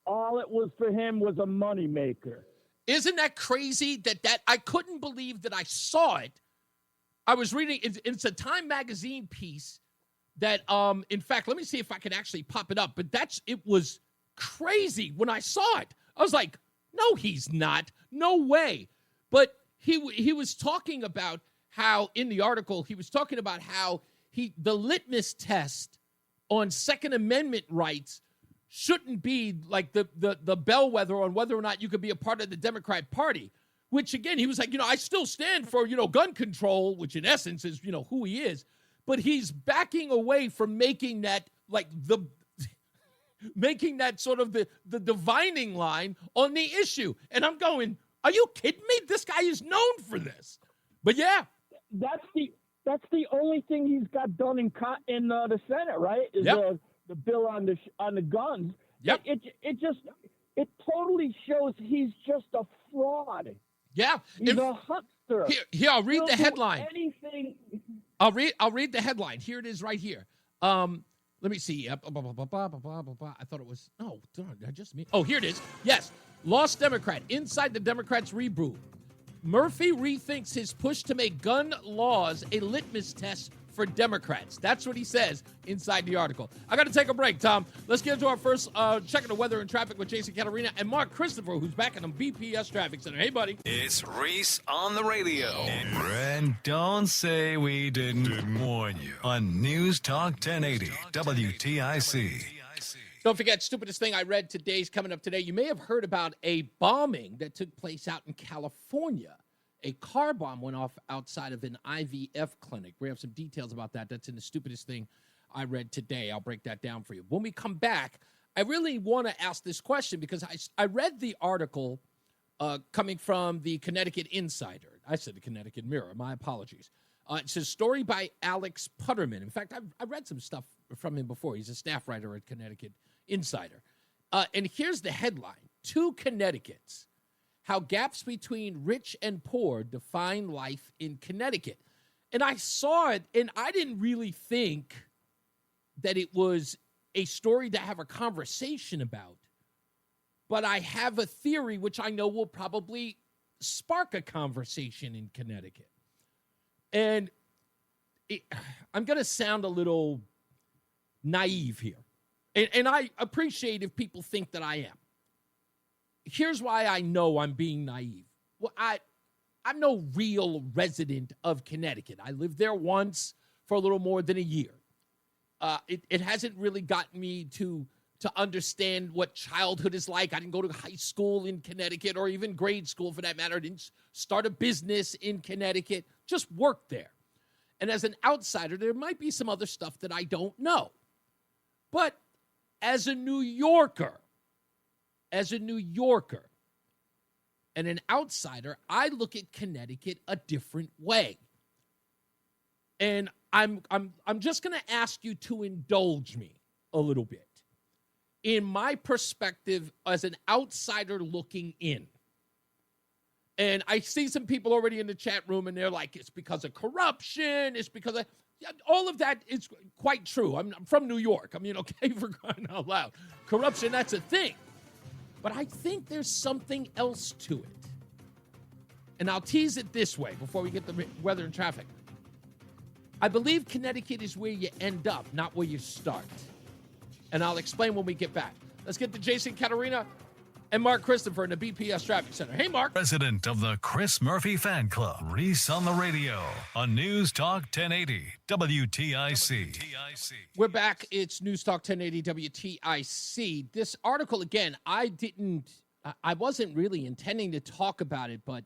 [SPEAKER 9] All it was for him was a moneymaker.
[SPEAKER 5] Isn't that crazy that I couldn't believe that I saw it. I was reading, it's a Time magazine piece that, in fact, let me see if I can actually pop it up, but it was crazy when I saw it. I was like, no, he's not. No way. But he was talking about how, in the article, he was talking about how the litmus test on Second Amendment rights shouldn't be like the bellwether on whether or not you could be a part of the Democrat Party, which, again, he was like, I still stand for, gun control, which in essence is, who he is. But he's backing away from making that making that sort of the divining line on the issue. And I'm going, are you kidding me? This guy is known for this. But yeah.
[SPEAKER 9] That's the only thing he's got done in the Senate, right? Is the bill on the guns.
[SPEAKER 5] Yep.
[SPEAKER 9] It totally shows he's just a fraud.
[SPEAKER 5] Yeah.
[SPEAKER 9] He's a huckster.
[SPEAKER 5] Here, I'll read the headline.
[SPEAKER 9] Anything.
[SPEAKER 5] I'll read the headline. Here it is right here. Let me see. I thought it was, I just mean. Oh, here it is. Yes. Lost Democrat. Inside the Democrats' reboot. Murphy rethinks his push to make gun laws a litmus test for Democrats. That's what he says inside the article. I got to take a break, Tom. Let's get into our first check of the weather and traffic with Jason Catarina and Mark Christopher, who's back in the BPS Traffic Center. Hey, buddy.
[SPEAKER 1] It's Reese on the radio. And don't say we didn't warn you on News Talk 1080 WTIC.
[SPEAKER 5] Don't forget, stupidest thing I read today is coming up today. You may have heard about a bombing that took place out in California. A car bomb went off outside of an IVF clinic. We have some details about that. That's in the stupidest thing I read today. I'll break that down for you. When we come back, I really want to ask this question because I read the article coming from the Connecticut Insider. I said the Connecticut Mirror. My apologies. It's a story by Alex Putterman. In fact, I read some stuff from him before. He's a staff writer at Connecticut Insider. And here's the headline. 2 Connecticut's. How gaps between rich and poor define life in Connecticut. And I saw it, and I didn't really think that it was a story to have a conversation about. But I have a theory, which I know will probably spark a conversation in Connecticut. And I'm going to sound a little naive here. And I appreciate if people think that I am. Here's why I know I'm being naive. Well, I'm no real resident of Connecticut. I lived there once for a little more than a year. It hasn't really gotten me to understand what childhood is like. I didn't go to high school in Connecticut or even grade school for that matter. I didn't start a business in Connecticut, just worked there. And as an outsider, there might be some other stuff that I don't know. But as a New Yorker and an outsider, I look at Connecticut a different way. And I'm just going to ask you to indulge me a little bit in my perspective as an outsider looking in. And I see some people already in the chat room, and they're like, it's because of corruption. It's because of... all of that is quite true. I'm from New York. I mean, okay, for crying out loud. Corruption, that's a thing. But I think there's something else to it. And I'll tease it this way before we get the weather and traffic. I believe Connecticut is where you end up, not where you start. And I'll explain when we get back. Let's get to Jason Catarina and Mark Christopher in the BPS Traffic Center. Hey, Mark.
[SPEAKER 1] President of the Chris Murphy Fan Club, Reese on the radio on News Talk 1080 WTIC.
[SPEAKER 5] We're back. It's News Talk 1080 WTIC. This article, again, I wasn't really intending to talk about it, but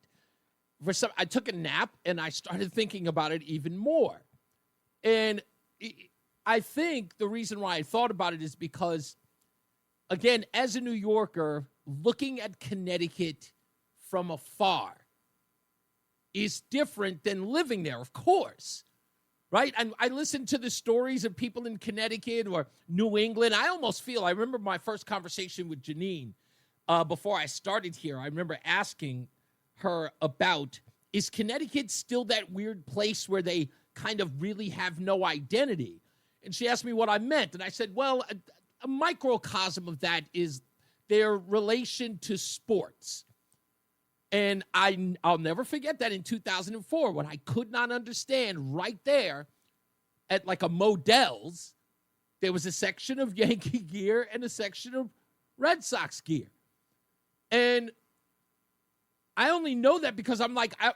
[SPEAKER 5] I took a nap and I started thinking about it even more. And I think the reason why I thought about it is because, again, as a New Yorker, looking at Connecticut from afar is different than living there, of course, right? And I listen to the stories of people in Connecticut or New England. I remember my first conversation with Janine before I started here. I remember asking her about, is Connecticut still that weird place where they kind of really have no identity? And she asked me what I meant. And I said, well, a microcosm of that is their relation to sports. And I'll never forget that in 2004, when I could not understand right there at like a Modell's, there was a section of Yankee gear and a section of Red Sox gear. And I only know that because I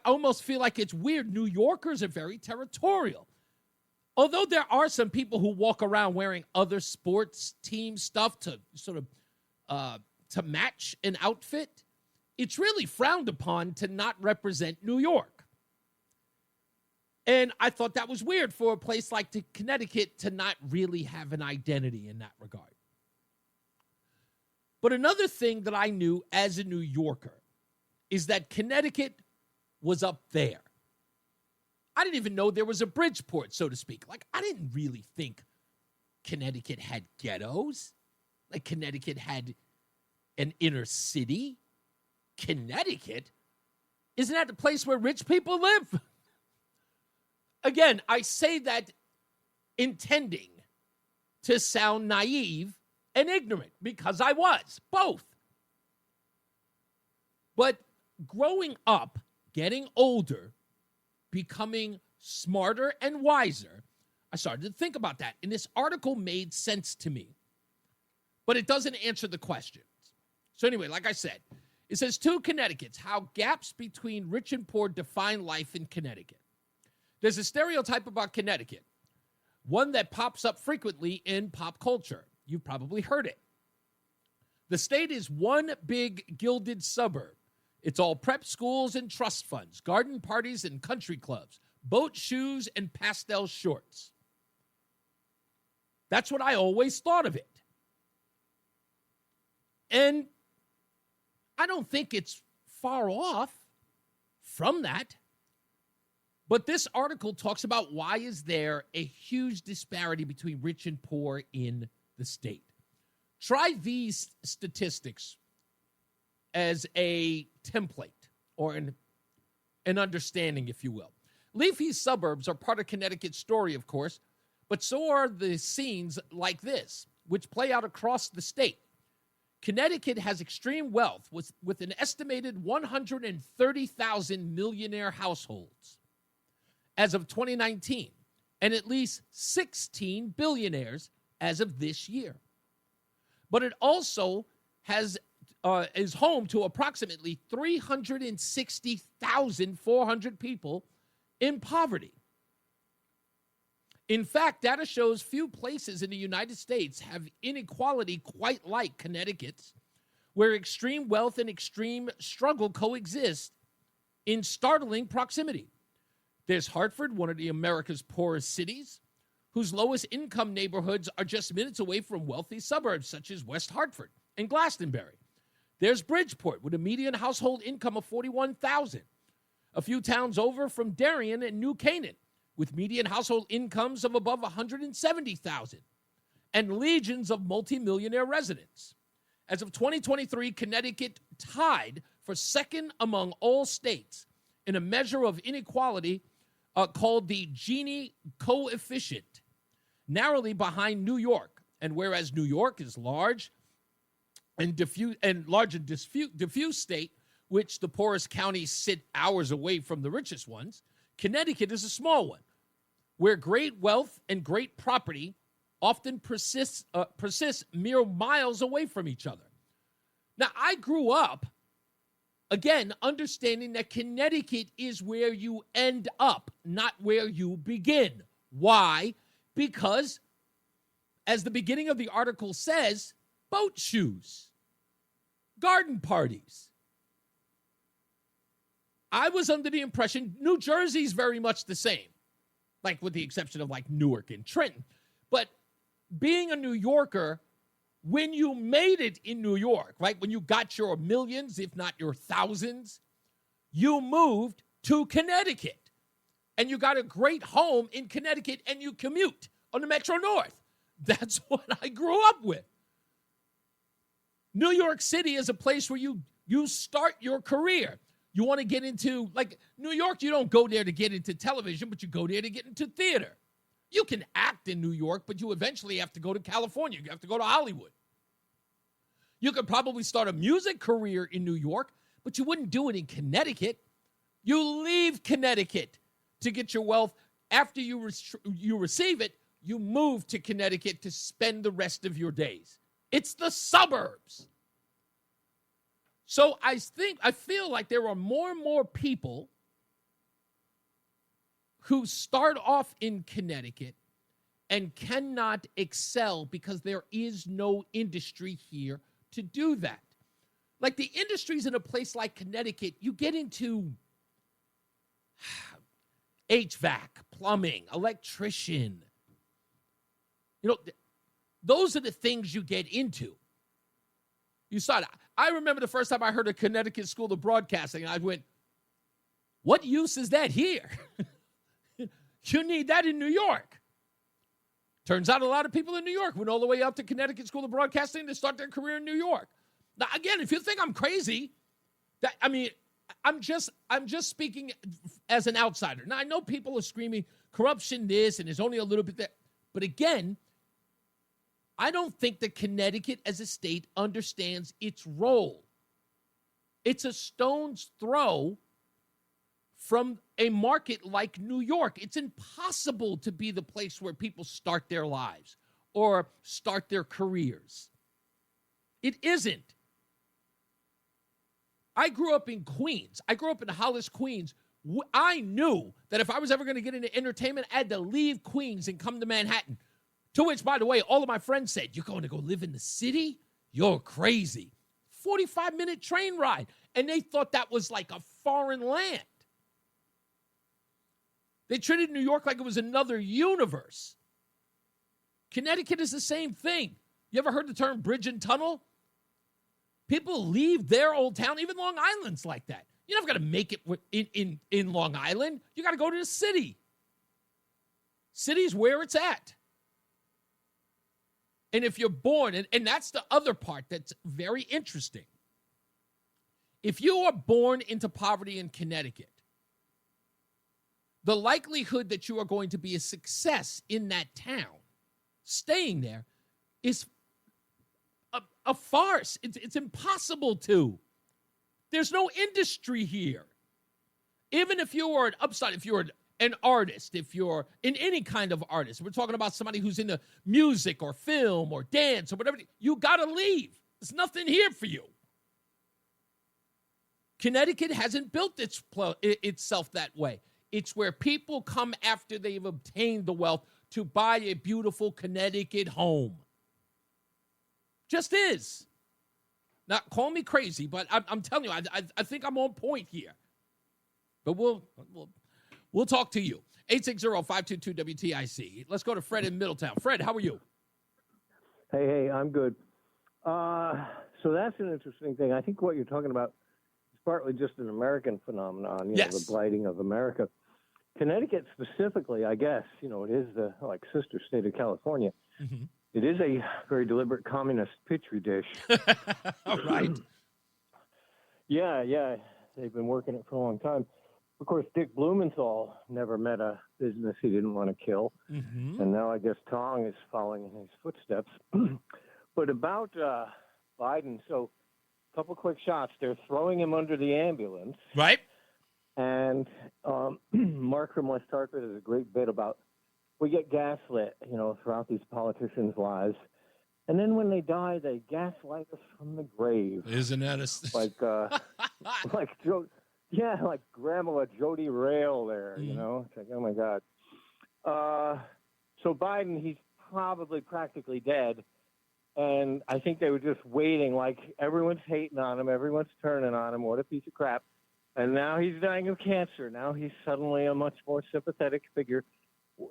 [SPEAKER 5] almost feel like it's weird. New Yorkers are very territorial. Although there are some people who walk around wearing other sports team stuff to sort of to match an outfit, it's really frowned upon to not represent New York. And I thought that was weird for a place like Connecticut to not really have an identity in that regard. But another thing that I knew as a New Yorker is that Connecticut was up there. I didn't even know there was a Bridgeport, so to speak. Like, I didn't really think Connecticut had ghettos. Like, Connecticut had an inner city. Connecticut? Isn't that the place where rich people live? Again, I say that intending to sound naive and ignorant, because I was, both. But growing up, getting older, becoming smarter and wiser, I started to think about that. And this article made sense to me, but it doesn't answer the questions. So anyway, like I said, it says 2 Connecticut's, how gaps between rich and poor define life in Connecticut. There's a stereotype about Connecticut, one that pops up frequently in pop culture. You've probably heard it. The state is one big gilded suburb. It's all prep schools and trust funds, garden parties and country clubs, boat shoes and pastel shorts. That's what I always thought of it. And I don't think it's far off from that. But this article talks about why is there a huge disparity between rich and poor in the state. Try these statistics as a template or an understanding, if you will. Leafy suburbs are part of Connecticut's story, of course, but so are the scenes like this, which play out across the state. Connecticut has extreme wealth with an estimated 130,000 millionaire households as of 2019, and at least 16 billionaires as of this year. But it also is home to approximately 360,400 people in poverty. In fact, data shows few places in the United States have inequality quite like Connecticut's, where extreme wealth and extreme struggle coexist in startling proximity. There's Hartford, one of America's poorest cities, whose lowest income neighborhoods are just minutes away from wealthy suburbs such as West Hartford and Glastonbury. There's Bridgeport with a median household income of $41,000. A few towns over from Darien and New Canaan with median household incomes of above $170,000 and legions of multimillionaire residents. As of 2023, Connecticut tied for second among all states in a measure of inequality called the Gini coefficient, narrowly behind New York. And whereas New York is large and diffuse state, which the poorest counties sit hours away from the richest ones, Connecticut is a small one, where great wealth and great property often persists mere miles away from each other. Now, I grew up, again, understanding that Connecticut is where you end up, not where you begin. Why? Because, as the beginning of the article says, boat shoes, garden parties. I was under the impression New Jersey's very much the same, like with the exception of like Newark and Trenton. But being a New Yorker, when you made it in New York, right, when you got your millions, if not your thousands, you moved to Connecticut. And you got a great home in Connecticut and you commute on the Metro North. That's what I grew up with. New York City is a place where you start your career. You want to get into, like, New York, you don't go there to get into television, but you go there to get into theater. You can act in New York, but you eventually have to go to California. You have to go to Hollywood. You could probably start a music career in New York, but you wouldn't do it in Connecticut. You leave Connecticut to get your wealth. After you receive it, you move to Connecticut to spend the rest of your days. It's the suburbs. So I feel like there are more and more people who start off in Connecticut and cannot excel because there is no industry here to do that. Like the industries in a place like Connecticut, you get into HVAC, plumbing, electrician. You know, those are the things you get into. You saw that. I remember the first time I heard of Connecticut School of Broadcasting, and I went, what use is that here? You need that in New York. Turns out a lot of people in New York went all the way up to Connecticut School of Broadcasting to start their career in New York. Now, again, if you think I'm crazy, I'm just speaking as an outsider. Now, I know people are screaming corruption this and there's only a little bit that, but again, I don't think that Connecticut as a state understands its role. It's a stone's throw from a market like New York. It's impossible to be the place where people start their lives or start their careers. It isn't. I grew up in Queens. I grew up in Hollis, Queens. I knew that if I was ever going to get into entertainment, I had to leave Queens and come to Manhattan. To which, by the way, all of my friends said, "You're going to go live in the city? You're crazy." 45-minute train ride. And they thought that was like a foreign land. They treated New York like it was another universe. Connecticut is the same thing. You ever heard the term bridge and tunnel? People leave their old town, even Long Island's like that. You're never going to make it in Long Island. You got to go to the city. City's where it's at. And if you're born, and that's the other part that's very interesting. If you are born into poverty in Connecticut, the likelihood that you are going to be a success in that town, staying there, is a farce. It's impossible to. There's no industry here. Even if you are an upstart, if you're an artist, if you're in any kind of artist, we're talking about somebody who's into music or film or dance or whatever, you got to leave. There's nothing here for you. Connecticut hasn't built itself that way. It's where people come after they've obtained the wealth to buy a beautiful Connecticut home. Just is. Now, call me crazy, but I'm telling you, I think I'm on point here. But we'll talk to you. 860-522-WTIC. Let's go to Fred in Middletown. Fred, how are you?
[SPEAKER 10] Hey, I'm good. So that's an interesting thing. I think what you're talking about is partly just an American phenomenon, you know, the blighting of America. Connecticut specifically, I guess, you know, it is the sister state of California. Mm-hmm. It is a very deliberate communist petri dish.
[SPEAKER 5] Right.
[SPEAKER 10] Yeah. They've been working it for a long time. Of course, Dick Blumenthal never met a business he didn't want to kill. Mm-hmm. And now I guess Tong is following in his footsteps. But about Biden, so a couple quick shots. They're throwing him under the ambulance.
[SPEAKER 5] Right.
[SPEAKER 10] And Mark from West Hartford has a great bit about we get gaslit, you know, throughout these politicians' lives. And then when they die, they gaslight us from the grave.
[SPEAKER 5] Isn't that
[SPEAKER 10] like like Grandma Jody Rail there, you know? It's like, oh, my God. So Biden, he's probably practically dead. And I think they were just waiting, like everyone's hating on him, everyone's turning on him. What a piece of crap. And now he's dying of cancer. Now he's suddenly a much more sympathetic figure.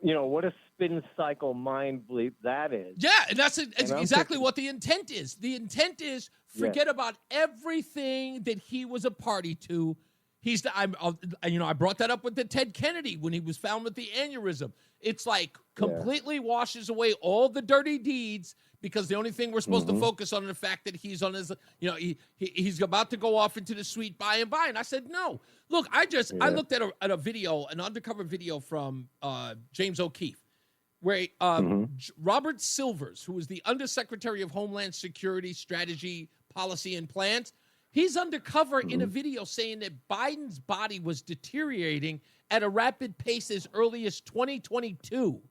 [SPEAKER 10] You know, what a spin cycle mind bleep that is.
[SPEAKER 5] Yeah, and that's exactly what the intent is. The intent is forget about everything that he was a party to. I brought that up with the Ted Kennedy when he was found with the aneurysm. It's like completely washes away all the dirty deeds because the only thing we're supposed to focus on is the fact that he's on his, you know, he's about to go off into the suite by and by. And I said, no. Look, I looked at a video, an undercover video from James O'Keefe, where Robert Silvers, who was the Undersecretary of Homeland Security, Strategy, Policy, and Plans, he's undercover in a video saying that Biden's body was deteriorating at a rapid pace as early as 2022.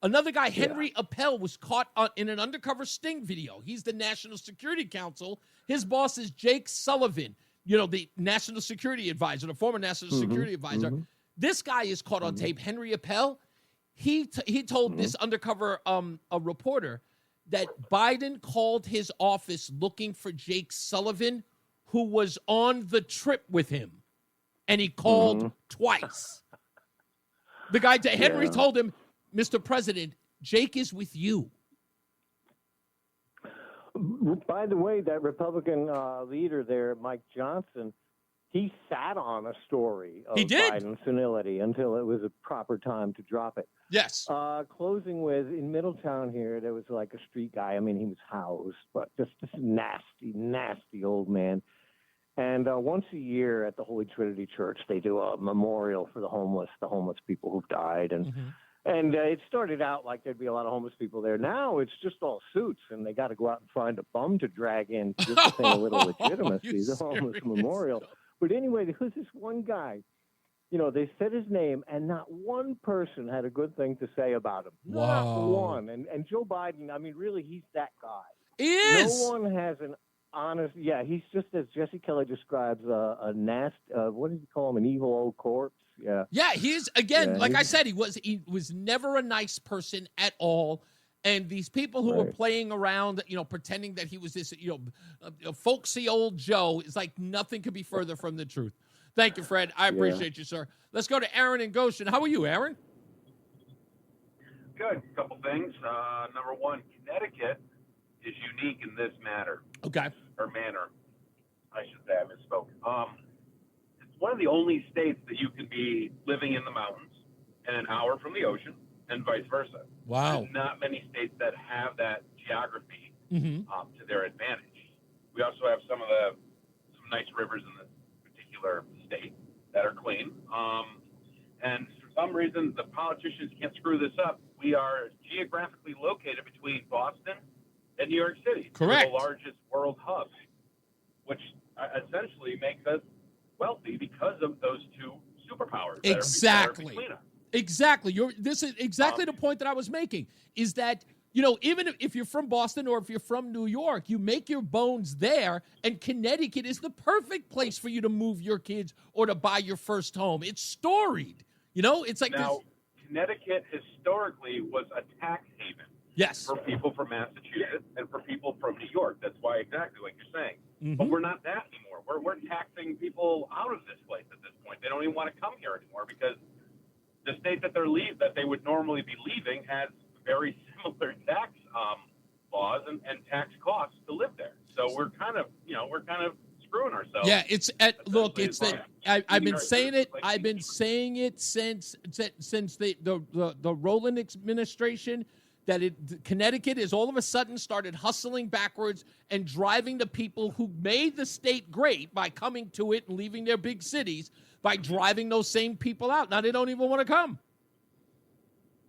[SPEAKER 5] Another guy, Henry Appel, was caught in an undercover sting video. He's the National Security Council. His boss is Jake Sullivan, you know, the National Security Advisor, the former National Security Advisor. This guy is caught on tape. Henry Appel, he told this undercover a reporter that Biden called his office looking for Jake Sullivan, who was on the trip with him, and he called twice. The guy, Henry, told him, Mr. President, Jake is with you.
[SPEAKER 10] By the way, that Republican leader there, Mike Johnson, he sat on a story of Biden's senility until it was a proper time to drop it.
[SPEAKER 5] Yes.
[SPEAKER 10] Closing with, in Middletown here, there was like a street guy. I mean, he was housed, but just this nasty, nasty old man. And once a year at the Holy Trinity Church, they do a memorial for the homeless people w'ho've died. And it started out like there'd be a lot of homeless people there. Now it's just all suits, and they got to go out and find a bum to drag in to give the thing a little legitimacy, the homeless memorial. But anyway, there was this one guy, they said his name, and not one person had a good thing to say about him.
[SPEAKER 5] Wow.
[SPEAKER 10] Not one. And Joe Biden, I mean, really, he's that guy.
[SPEAKER 5] He is.
[SPEAKER 10] No one has an honest. Yeah, he's just, as Jesse Kelly describes, a nasty. What does he call him? An evil old corpse. Yeah.
[SPEAKER 5] Yeah, he's again,
[SPEAKER 10] Yeah,
[SPEAKER 5] like I said, he was never a nice person at all. And these people who were playing around, pretending that he was this, folksy old Joe, is like nothing could be further from the truth. Thank you, Fred. I appreciate you, sir. Let's go to Aaron in Goshen. How are you, Aaron?
[SPEAKER 11] Good. Couple things. Number one, Connecticut is unique in this matter.
[SPEAKER 5] Okay.
[SPEAKER 11] Or manner. I should say I misspoke. It's one of the only states that you can be living in the mountains and an hour from the ocean and vice versa.
[SPEAKER 5] Wow.
[SPEAKER 11] There's not many states that have that geography to their advantage. We also have some nice rivers in this particular state that are clean. And for some reason, the politicians can't screw this up. We are geographically located between Boston and New York City.
[SPEAKER 5] Correct.
[SPEAKER 11] The largest world hub, which essentially makes us wealthy because of those two superpowers.
[SPEAKER 5] Exactly.
[SPEAKER 11] That are between us.
[SPEAKER 5] Exactly. This is exactly the point that I was making, is that, even if you're from Boston or if you're from New York, you make your bones there, and Connecticut is the perfect place for you to move your kids or to buy your first home. It's storied. It's like
[SPEAKER 11] now, Connecticut historically was a tax haven.
[SPEAKER 5] Yes.
[SPEAKER 11] For people from Massachusetts and for people from New York. That's why exactly what you're saying.
[SPEAKER 5] Mm-hmm.
[SPEAKER 11] But we're not that anymore. We're taxing people out of this place at this point. They don't even want to come here anymore because the state that they would normally be leaving has very similar tax laws and tax costs to live there. So we're kind of screwing ourselves.
[SPEAKER 5] Yeah, I've been saying it. I've been saying it since the Rowland administration, that Connecticut is all of a sudden started hustling backwards and driving the people who made the state great by coming to it and leaving their big cities, by driving those same people out. Now they don't even want to come.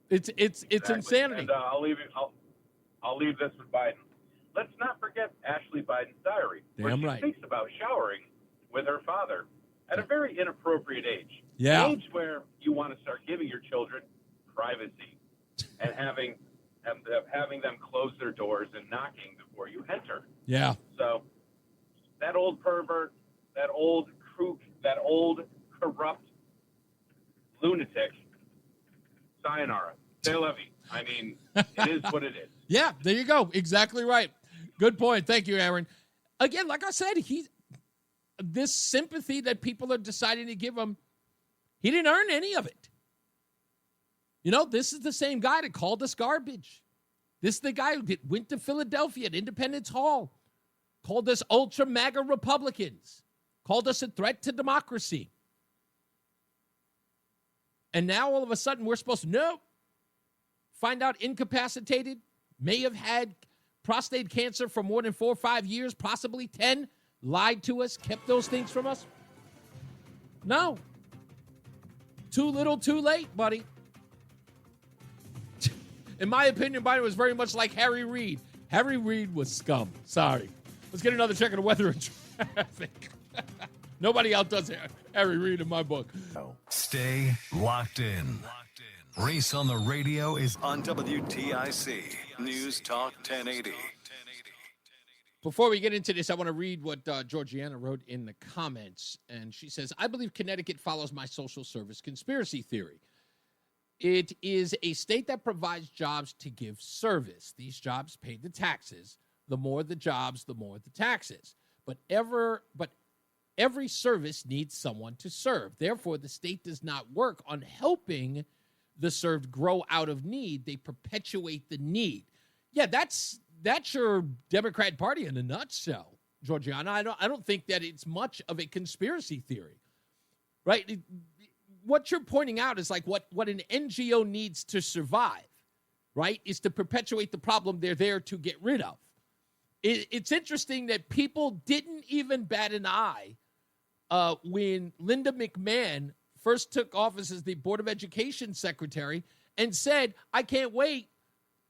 [SPEAKER 5] It's insanity.
[SPEAKER 11] And I'll leave this with Biden. Let's not forget Ashley Biden's diary, where she thinks about showering with her father at a very inappropriate age.
[SPEAKER 5] Yeah.
[SPEAKER 11] An age where you want to start giving your children privacy and having them close their doors and knocking before you enter.
[SPEAKER 5] Yeah.
[SPEAKER 11] So that old pervert, that old kook, that old corrupt lunatic, sayonara. Say levy. I mean, it is what it is.
[SPEAKER 5] Yeah, there you go. Exactly right. Good point. Thank you, Aaron. Again, like I said, this sympathy that people are deciding to give him, he didn't earn any of it. This is the same guy that called us garbage. This is the guy who went to Philadelphia at Independence Hall, called us ultra MAGA Republicans, called us a threat to democracy. And now all of a sudden we're supposed to find out incapacitated, may have had prostate cancer for more than 4 or 5 years, possibly 10, lied to us, kept those things from us. No. Too little, too late, buddy. In my opinion, Biden was very much like Harry Reid. Harry Reid was scum. Sorry. Let's get another check of the weather and traffic. Nobody outdoes Harry Reid in my book.
[SPEAKER 1] Stay locked in. Reese on the radio is on WTIC News Talk 1080.
[SPEAKER 5] Before we get into this, I want to read what Georgiana wrote in the comments. And she says, I believe Connecticut follows my social service conspiracy theory. It is a state that provides jobs to give service. These jobs pay the taxes. The more the jobs, the more the taxes. But every service needs someone to serve. Therefore, the state does not work on helping the served grow out of need. They perpetuate the need. Yeah, that's your Democrat Party in a nutshell, Georgiana. I don't think that it's much of a conspiracy theory, right? What you're pointing out is like what an NGO needs to survive, right, is to perpetuate the problem they're there to get rid of. It's interesting that people didn't even bat an eye when Linda McMahon first took office as the Board of Education secretary and said, I can't wait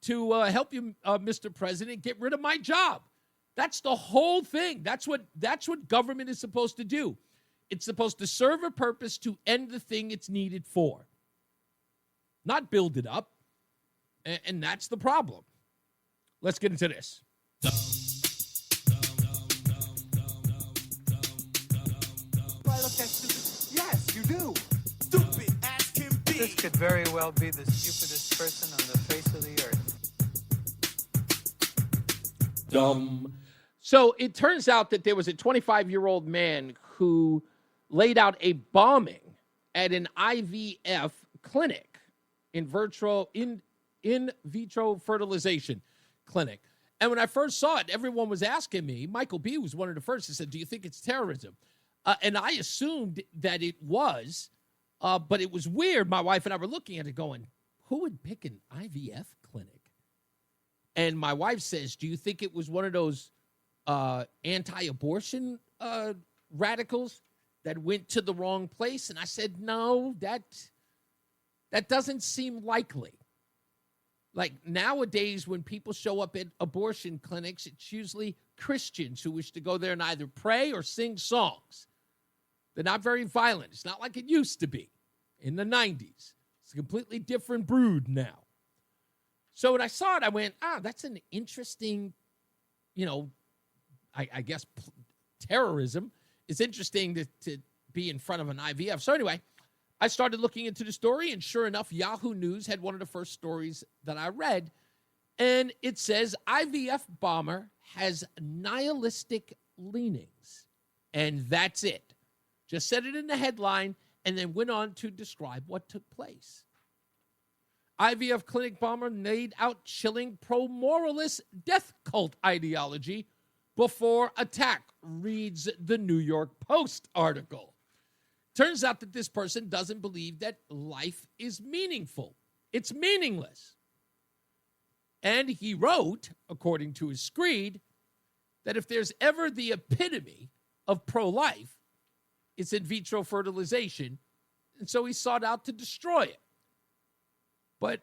[SPEAKER 5] to help you, Mr. President, get rid of my job. That's the whole thing. That's what government is supposed to do. It's supposed to serve a purpose to end the thing it's needed for, not build it up. And that's the problem. Let's get into this.
[SPEAKER 12] Do I look that stupid? Yes, you do. Stupid as can be.
[SPEAKER 13] This could very well be the stupidest person on the face of the earth.
[SPEAKER 5] Dumb. So it turns out that there was a 25-year-old man who laid out a bombing at an IVF clinic in vitro fertilization clinic. And when I first saw it, everyone was asking me, Michael B. was one of the first, he said, do you think it's terrorism? And I assumed that it was, but it was weird. My wife and I were looking at it going, who would pick an IVF clinic? And my wife says, do you think it was one of those anti-abortion radicals that went to the wrong place? And I said, no, that doesn't seem likely. Like nowadays, when people show up at abortion clinics, it's usually Christians who wish to go there and either pray or sing songs. They're not very violent. It's not like it used to be in the 90s. It's a completely different brood now. So when I saw it, I went, that's an interesting, I guess terrorism. It's interesting to be in front of an IVF. So anyway, I started looking into the story, and sure enough, Yahoo News had one of the first stories that I read, and it says IVF bomber has nihilistic leanings, and that's it. Just said it in the headline, and then went on to describe what took place. IVF clinic bomber laid out chilling pro-moralist death cult ideology before attack, reads the New York Post article. Turns out that this person doesn't believe that life is meaningful. It's meaningless. And he wrote, according to his screed, that if there's ever the epitome of pro-life, it's in vitro fertilization. And so he sought out to destroy it. But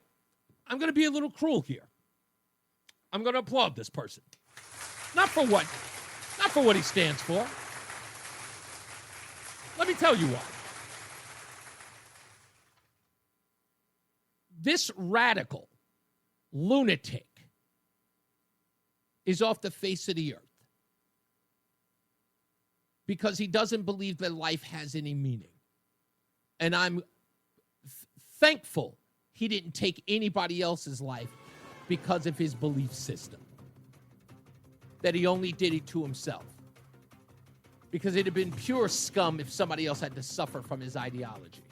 [SPEAKER 5] I'm going to be a little cruel here. I'm going to applaud this person. Not for what he stands for. Let me tell you why. This radical lunatic is off the face of the earth because he doesn't believe that life has any meaning. And I'm thankful he didn't take anybody else's life because of his belief system, that he only did it to himself. Because it'd have been pure scum if somebody else had to suffer from his ideology.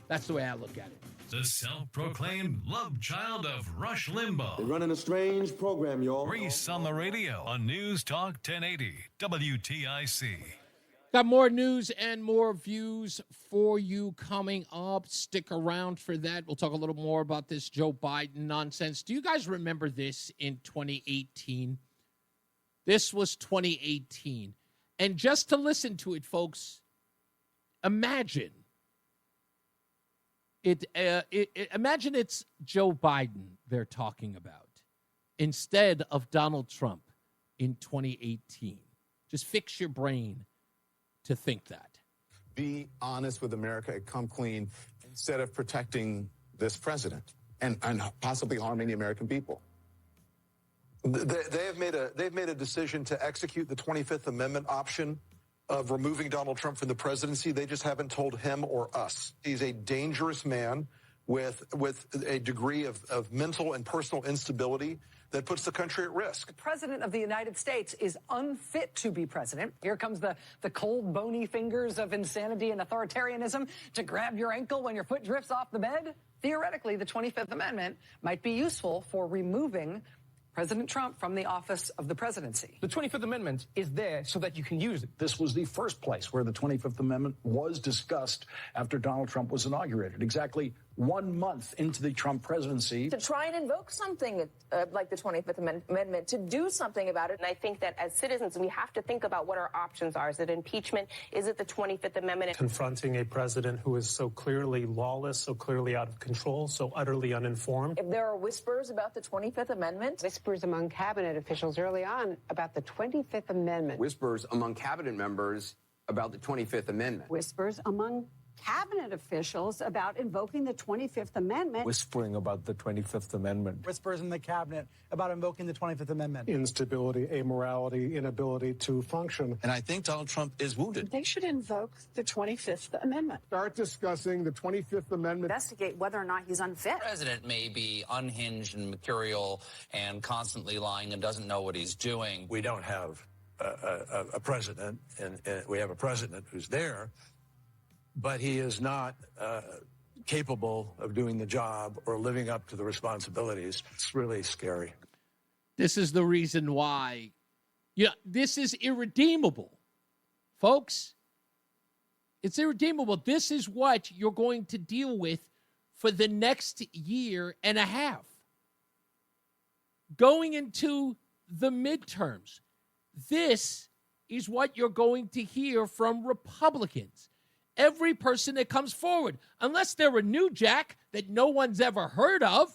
[SPEAKER 5] That's the way I look at it.
[SPEAKER 1] The self-proclaimed love child of Rush Limbaugh.
[SPEAKER 14] They're running a strange program, y'all.
[SPEAKER 1] Reese on the radio on NewsTalk 1080 WTIC.
[SPEAKER 5] Got more news and more views for you coming up. Stick around for that. We'll talk a little more about this Joe Biden nonsense. Do you guys remember this in 2018? This was 2018. And just to listen to it, folks, imagine imagine it's Joe Biden they're talking about instead of Donald Trump in 2018. Just fix your brain to think that.
[SPEAKER 16] Be honest with America and come clean instead of protecting this president and possibly harming the American people.
[SPEAKER 25] They've made a decision to execute the 25th Amendment option of removing Donald Trump from the presidency. They just haven't told him or us. He's a dangerous man with a degree of mental and personal instability that puts the country at risk.
[SPEAKER 26] The president of the United States is unfit to be president. Here comes the cold, bony fingers of insanity and authoritarianism to grab your ankle when your foot drifts off the bed. Theoretically, the 25th Amendment might be useful for removing President Trump from the office of the presidency.
[SPEAKER 19] The 25th Amendment is there so that you can use it. This was the first place where the 25th Amendment was discussed after Donald Trump was inaugurated, exactly 1 month into the Trump presidency.
[SPEAKER 17] To try and invoke something like the 25th Amendment, to do something about it.
[SPEAKER 27] And I think that as citizens, we have to think about what our options are. Is it impeachment? Is it the 25th Amendment?
[SPEAKER 28] Confronting a president who is so clearly lawless, so clearly out of control, so utterly uninformed.
[SPEAKER 17] If there are whispers about the 25th Amendment.
[SPEAKER 29] Whispers among cabinet officials early on about the 25th Amendment.
[SPEAKER 30] Whispers among cabinet members
[SPEAKER 3] about the 25th Amendment.
[SPEAKER 6] Whispers among cabinet officials about invoking the 25th Amendment.
[SPEAKER 15] Whispering about the 25th Amendment.
[SPEAKER 18] Whispers in the cabinet about invoking the 25th Amendment.
[SPEAKER 15] Instability, amorality, inability to function.
[SPEAKER 20] And I think Donald Trump is wounded.
[SPEAKER 6] They should invoke the 25th Amendment.
[SPEAKER 15] Start discussing the 25th Amendment.
[SPEAKER 6] Investigate whether or not he's unfit.
[SPEAKER 21] The president may be unhinged and mercurial and constantly lying and doesn't know what he's doing.
[SPEAKER 15] We don't have a president, and we have a president who's there, but he is not capable of doing the job or living up to the responsibilities. It's really scary.
[SPEAKER 5] This is the reason why, this is irredeemable. Folks, it's irredeemable. This is what you're going to deal with for the next year and a half. Going into the midterms, this is what you're going to hear from Republicans. Every person that comes forward, unless they're a new jack that no one's ever heard of,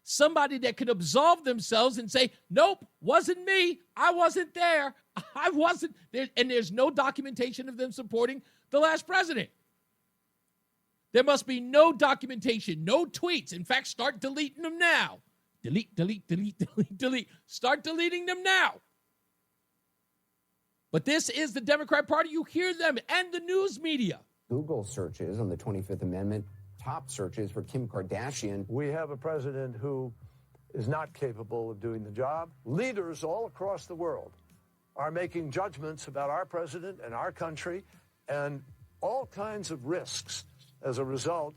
[SPEAKER 5] somebody that could absolve themselves and say, nope, wasn't me. I wasn't there. I wasn't there. And there's no documentation of them supporting the last president. There must be no documentation, no tweets. In fact, start deleting them now. Delete, delete, delete, delete, delete. Start deleting them now. But this is the Democrat Party. You hear them and the news media.
[SPEAKER 3] Google searches on the 25th Amendment, top searches for Kim Kardashian.
[SPEAKER 15] We have a president who is not capable of doing the job. Leaders all across the world are making judgments about our president and our country and all kinds of risks as a result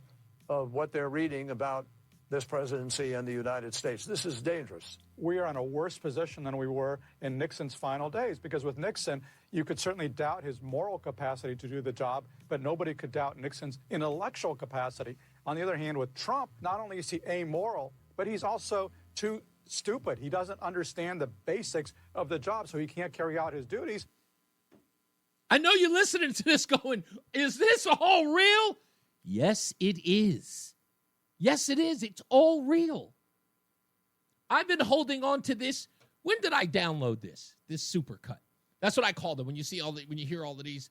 [SPEAKER 15] of what they're reading about this presidency and the United States. This is dangerous. We are in a worse position than we were in Nixon's final days, because with Nixon, you could certainly doubt his moral capacity to do the job, but nobody could doubt Nixon's intellectual capacity. On the other hand, with Trump, not only is he amoral, but he's also too stupid. He doesn't understand the basics of the job, so he can't carry out his duties.
[SPEAKER 5] I know you're listening to this going, is this all real? Yes, it is. Yes, it is. It's all real. I've been holding on to this. When did I download this? This supercut. That's what I called it. When you hear all of these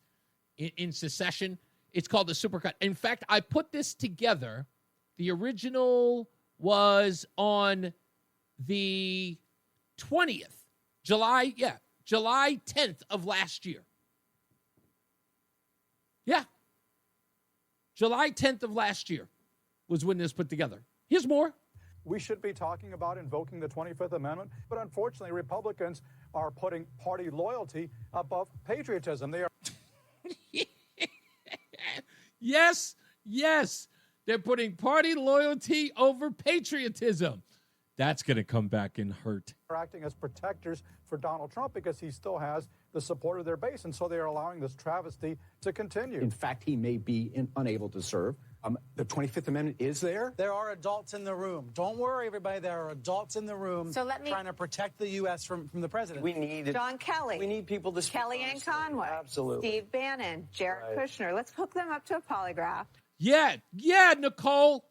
[SPEAKER 5] in succession, it's called the supercut. In fact, I put this together. The original was on the 20th, July 10th of last year. Yeah. July 10th of last year was when this put together. Here's more.
[SPEAKER 15] We should be talking about invoking the 25th Amendment, but unfortunately, Republicans are putting party loyalty above patriotism. They are.
[SPEAKER 5] Yes. They're putting party loyalty over patriotism. That's going to come back and hurt.
[SPEAKER 15] They're acting as protectors for Donald Trump because he still has the support of their base, and so they are allowing this travesty to continue.
[SPEAKER 19] In fact, he may be unable to serve. The 25th Amendment is there.
[SPEAKER 18] There are adults in the room. Don't worry, everybody. There are adults in the room trying to protect the U.S. from the president.
[SPEAKER 15] We need
[SPEAKER 6] John Kelly.
[SPEAKER 15] We need people to speak
[SPEAKER 6] Kellyanne
[SPEAKER 15] honestly.
[SPEAKER 6] Conway.
[SPEAKER 15] Absolutely.
[SPEAKER 6] Steve Bannon. Jared Kushner. Let's hook them up to a polygraph.
[SPEAKER 5] Yeah, Nicole.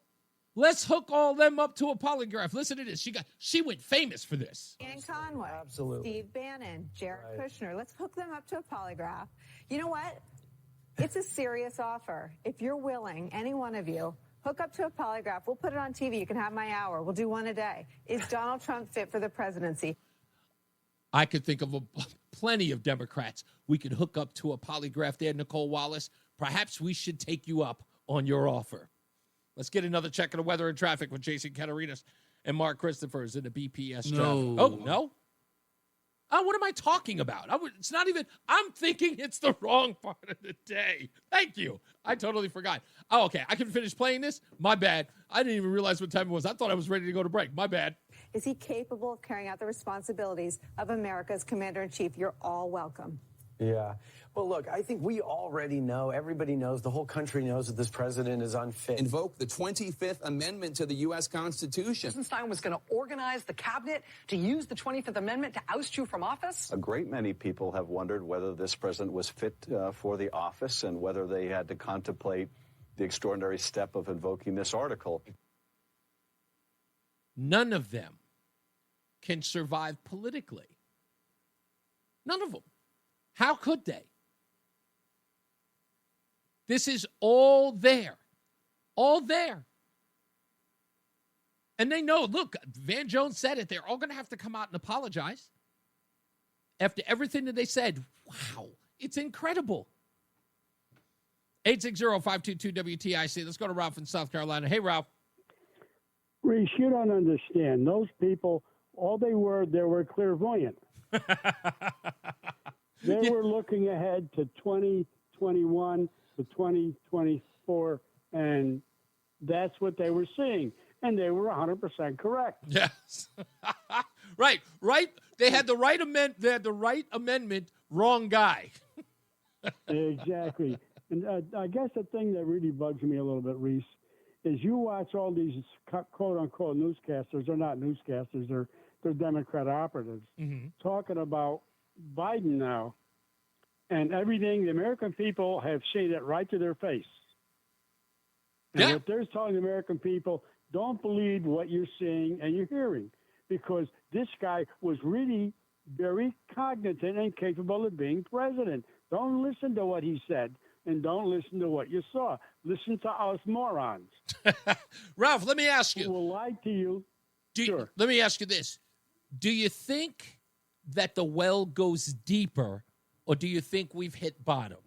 [SPEAKER 5] Let's hook all them up to a polygraph. Listen to this. She went famous for this.
[SPEAKER 6] Kellyanne Conway.
[SPEAKER 15] Absolutely.
[SPEAKER 6] Steve Bannon. Jared Kushner. Let's hook them up to a polygraph. You know what? It's a serious offer. If you're willing, any one of you, hook up to a polygraph. We'll put it on TV. You can have my hour. We'll do one a day. Is Donald Trump fit for the presidency?
[SPEAKER 5] I could think of plenty of Democrats we could hook up to a polygraph there, Nicole Wallace. Perhaps we should take you up on your offer. Let's get another check of the weather and traffic with Jason Catarinas and Mark Christophers in the BPS traffic. Oh, no? Oh, what am I talking about? It's not even, I'm thinking it's the wrong part of the day. Thank you. I totally forgot. Oh, okay. I can finish playing this? My bad. I didn't even realize what time it was. I thought I was ready to go to break. My bad.
[SPEAKER 6] Is he capable of carrying out the responsibilities of America's commander-in-chief? You're all welcome.
[SPEAKER 15] Yeah. Well, look, I think we already know, everybody knows, the whole country knows that this president is unfit.
[SPEAKER 3] Invoke the 25th Amendment to the U.S. Constitution.
[SPEAKER 26] Eisenstein was going to organize the cabinet to use the 25th Amendment to oust you from office?
[SPEAKER 15] A great many people have wondered whether this president was fit for the office and whether they had to contemplate the extraordinary step of invoking this article.
[SPEAKER 5] None of them can survive politically. None of them. How could they? This is all there. All there. And they know, look, Van Jones said it. They're all going to have to come out and apologize. After everything that they said, wow, it's incredible. 860-522-WTIC. Let's go to Ralph in South Carolina. Hey, Ralph.
[SPEAKER 2] Reese, you don't understand. Those people, all they were clairvoyant. They were looking ahead to 2021 to 2024, and that's what they were seeing. And they were 100% correct.
[SPEAKER 5] Yes. Right. They had the right amendment, wrong guy.
[SPEAKER 2] Exactly. And I guess the thing that really bugs me a little bit, Reese, is you watch all these quote-unquote newscasters. They're not newscasters. They're Democrat operatives talking about Biden now. And everything, the American people have seen it right to their face. And what they're telling the American people, don't believe what you're seeing and you're hearing, because this guy was really very cognizant and capable of being president. Don't listen to what he said, and don't listen to what you saw. Listen to us morons.
[SPEAKER 5] Ralph, let me ask you.
[SPEAKER 2] Who will lie to you. Sure.
[SPEAKER 5] Let me ask you this. Do you think that the well goes deeper, or do you think we've hit bottom?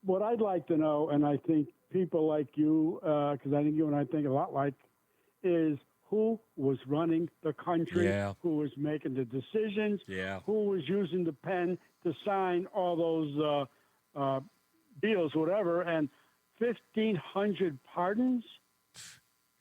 [SPEAKER 2] What I'd like to know, and I think people like you, because I think you and I think a lot like, is who was running the country, who was making the decisions, who was using the pen to sign all those deals, whatever, and 1,500 pardons?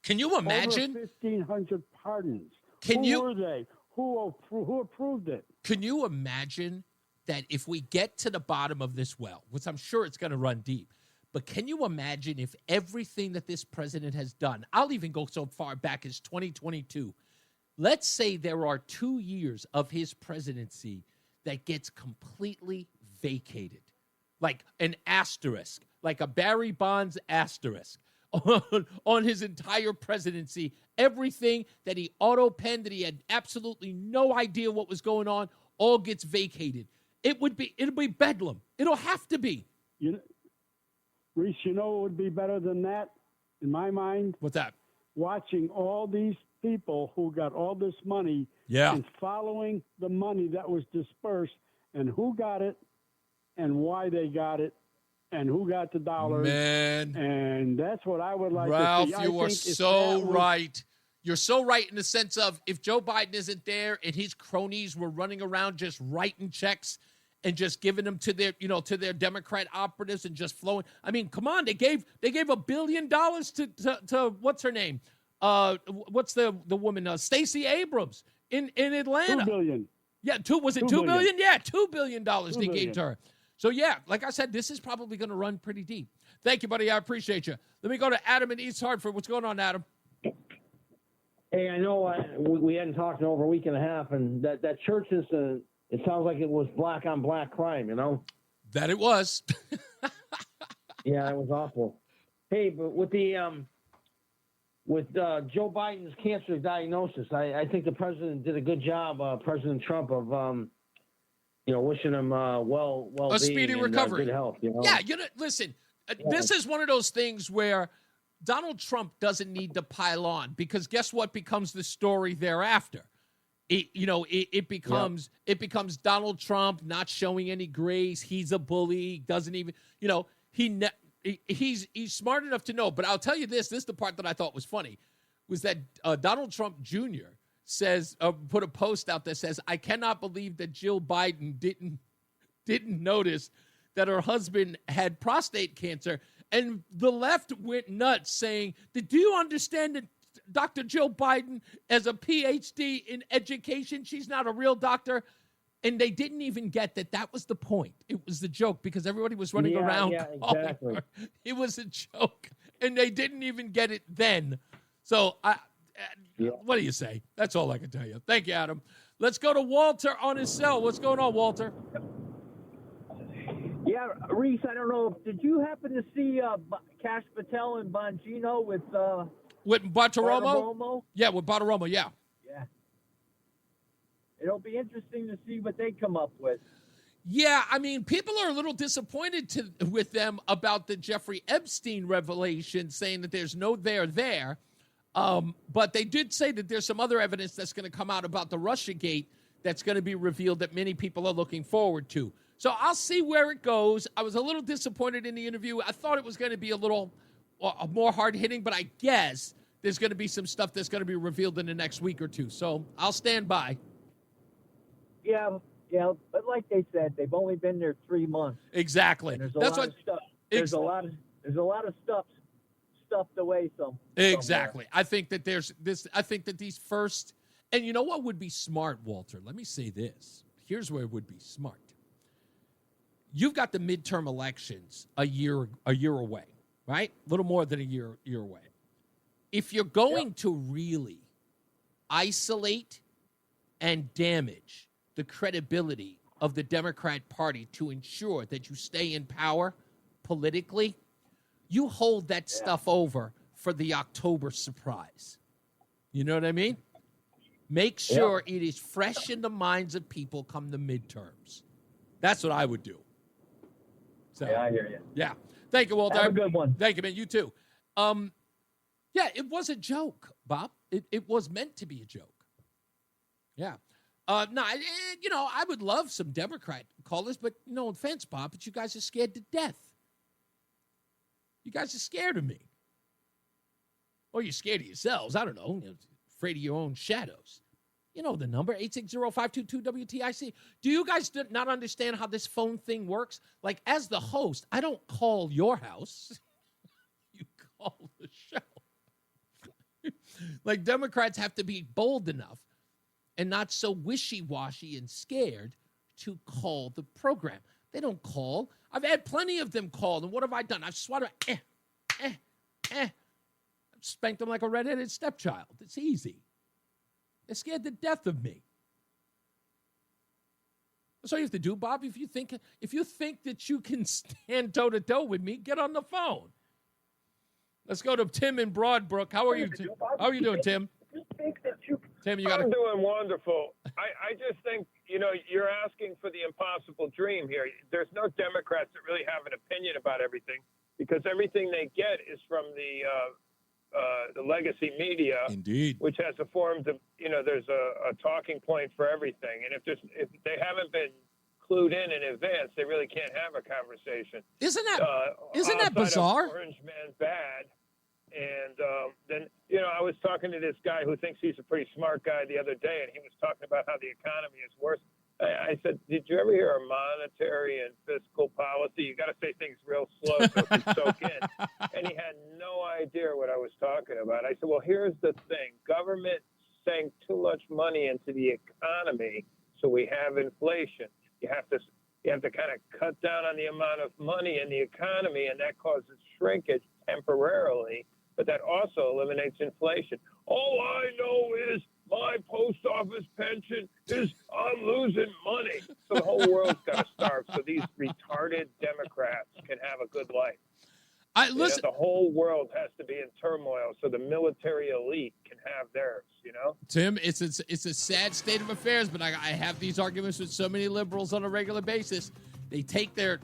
[SPEAKER 5] Can you imagine?
[SPEAKER 2] Over 1,500 pardons.
[SPEAKER 5] Who
[SPEAKER 2] were they? Who approved it?
[SPEAKER 5] Can you imagine that if we get to the bottom of this well, which I'm sure it's going to run deep, but can you imagine if everything that this president has done, I'll even go so far back as 2022, let's say there are 2 years of his presidency that gets completely vacated, like an asterisk, like a Barry Bonds asterisk on his entire presidency. Everything that he auto-penned, that he had absolutely no idea what was going on, all gets vacated. It'll be bedlam. It'll have to be.
[SPEAKER 2] Reese, you know what would be better than that, in my mind?
[SPEAKER 5] What's that?
[SPEAKER 2] Watching all these people who got all this money and following the money that was dispersed and who got it and why they got it and who got the dollars.
[SPEAKER 5] Man.
[SPEAKER 2] And that's what I would like
[SPEAKER 5] Ralph,
[SPEAKER 2] to see.
[SPEAKER 5] you are so right. You're so right in the sense of if Joe Biden isn't there and his cronies were running around just writing checks and just giving them to their, to their Democrat operatives and just flowing. I mean, come on, they gave $1 billion to what's her name? What's the woman? Stacey Abrams in Atlanta.
[SPEAKER 2] $2 billion.
[SPEAKER 5] Yeah, was it $2 billion? Yeah, $2 billion they gave to her. So yeah, like I said, this is probably going to run pretty deep. Thank you, buddy. I appreciate you. Let me go to Adam in East Hartford. What's going on, Adam?
[SPEAKER 4] Hey, I know we hadn't talked in over a week and a half, and that church incident, it sounds like it was black on black crime,
[SPEAKER 5] That it was.
[SPEAKER 4] Yeah, it was awful. Hey, but with the Joe Biden's cancer diagnosis, I think the president did a good job, President Trump, of wishing him well
[SPEAKER 5] a speedy recovery,
[SPEAKER 4] good health.
[SPEAKER 5] Yeah, listen. This is one of those things where Donald Trump doesn't need to pile on, because guess what becomes the story thereafter? It becomes Donald Trump not showing any grace. He's a bully. Doesn't even, he's smart enough to know. But I'll tell you this is the part that I thought was funny, was that Donald Trump Jr. says, put a post out that says, "I cannot believe that Jill Biden didn't notice that her husband had prostate cancer." And the left went nuts saying, "Do you understand that Dr. Jill Biden has a PhD in education? She's not a real doctor." And they didn't even get that was the point. It was the joke, because everybody was running around.
[SPEAKER 4] Yeah, exactly.
[SPEAKER 5] It was a joke, and they didn't even get it then. So, what do you say? That's all I can tell you. Thank you, Adam. Let's go to Walter on his cell. What's going on, Walter?
[SPEAKER 7] Yeah, Reese, I don't know. Did you happen to see Cash Patel and Bongino with
[SPEAKER 5] Bartiromo? Yeah, with Bartiromo, yeah.
[SPEAKER 7] Yeah. It'll be interesting to see what they come up with.
[SPEAKER 5] Yeah, I mean, people are a little disappointed with them about the Jeffrey Epstein revelation, saying that there's no there. But they did say that there's some other evidence that's going to come out about the Russiagate that's going to be revealed that many people are looking forward to. So I'll see where it goes. I was a little disappointed in the interview. I thought it was going to be a little more hard-hitting, but I guess there's going to be some stuff that's going to be revealed in the next week or two. So I'll stand by.
[SPEAKER 7] Yeah, but like they said, they've only been there 3 months.
[SPEAKER 5] Exactly.
[SPEAKER 7] And there's a lot of stuff. There's a lot of stuff stuffed away somewhere.
[SPEAKER 5] Exactly. I think that I think that these first, and you know what would be smart, Walter? Let me say this. Here's where it would be smart. You've got the midterm elections a year away, right? A little more than a year away. If you're going to really isolate and damage the credibility of the Democrat Party to ensure that you stay in power politically, you hold that stuff over for the October surprise. You know what I mean? Make sure it is fresh in the minds of people come the midterms. That's what I would do. So,
[SPEAKER 7] yeah, I hear you.
[SPEAKER 5] Yeah. Thank you, Walter.
[SPEAKER 7] Have a good one.
[SPEAKER 5] Thank you, man. You too. Yeah, it was a joke, Bob. It was meant to be a joke. Yeah. I would love some Democrat callers, but no offense, Bob, but you guys are scared to death. You guys are scared of me. Or you're scared of yourselves. I don't know. You're afraid of your own shadows. You know the number, 860-522-WTIC. Do you guys not understand how this phone thing works? Like, as the host, I don't call your house. You call the show. Like, Democrats have to be bold enough and not so wishy-washy and scared to call the program. They don't call. I've had plenty of them call, and what have I done? I've swatted, I've spanked them like a redheaded stepchild. It's easy. They're scared to death of me. That's all you have to do, Bob. If you think that you can stand toe-to-toe with me, get on the phone. Let's go to Tim in Broadbrook. How are you? How are you doing, Tim? Tim,
[SPEAKER 8] I'm doing wonderful. I just think, you're asking for the impossible dream here. There's no Democrats that really have an opinion about everything because everything they get is from the legacy media,
[SPEAKER 5] indeed,
[SPEAKER 8] which has a form of, there's a talking point for everything. And if they haven't been clued in advance, they really can't have a conversation.
[SPEAKER 5] Isn't that bizarre?
[SPEAKER 8] Orange Man bad. And then, I was talking to this guy who thinks he's a pretty smart guy the other day, and he was talking about how the economy is worse. I said, did you ever hear of monetary and fiscal policy? You got to say things real slow so it can soak in. And he had no idea what I was talking about. I said, well, here's the thing. Government sank too much money into the economy, so we have inflation. You have to kind of cut down on the amount of money in the economy, and that causes shrinkage temporarily, but that also eliminates inflation. All I know is my post office pension is I'm losing money. So the whole world's got to starve so these retarded Democrats can have a good life.
[SPEAKER 5] Listen,
[SPEAKER 8] the whole world has to be in turmoil so the military elite can have theirs,
[SPEAKER 5] Tim, it's a sad state of affairs, but I have these arguments with so many liberals on a regular basis. They take their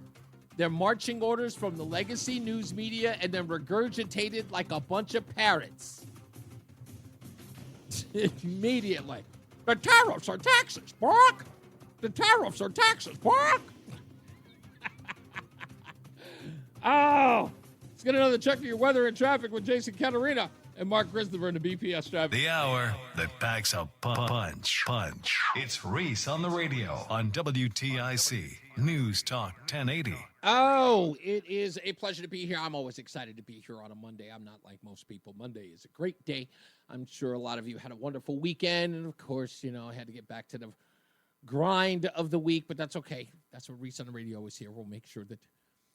[SPEAKER 5] marching orders from the legacy news media and then regurgitate it like a bunch of parrots. Immediately. The tariffs are taxes, Brock. The tariffs are taxes, Brock. Oh, let's get another check of your weather and traffic with Jason Caterina and Mark Christopher in the BPS traffic.
[SPEAKER 1] The hour that packs a punch. It's Reese on the radio on WTIC News Talk 1080.
[SPEAKER 5] Oh, it is a pleasure to be here. I'm always excited to be here on a Monday. I'm not like most people. Monday is a great day. I'm sure a lot of you had a wonderful weekend. And, of course, I had to get back to the grind of the week, but that's okay. That's what Reese on the radio is here. We'll make sure that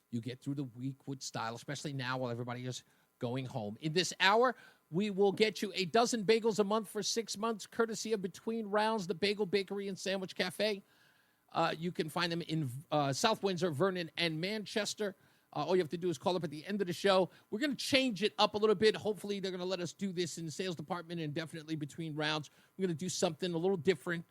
[SPEAKER 5] you get through the week with style, especially now while everybody is going home. In this hour, we will get you a dozen bagels a month for 6 months, courtesy of Between Rounds, the Bagel Bakery and Sandwich Cafe. You can find them in South Windsor, Vernon, and Manchester. All you have to do is call up at the end of the show. We're going to change it up a little bit. Hopefully, they're going to let us do this in the sales department and definitely Between Rounds. We're going to do something a little different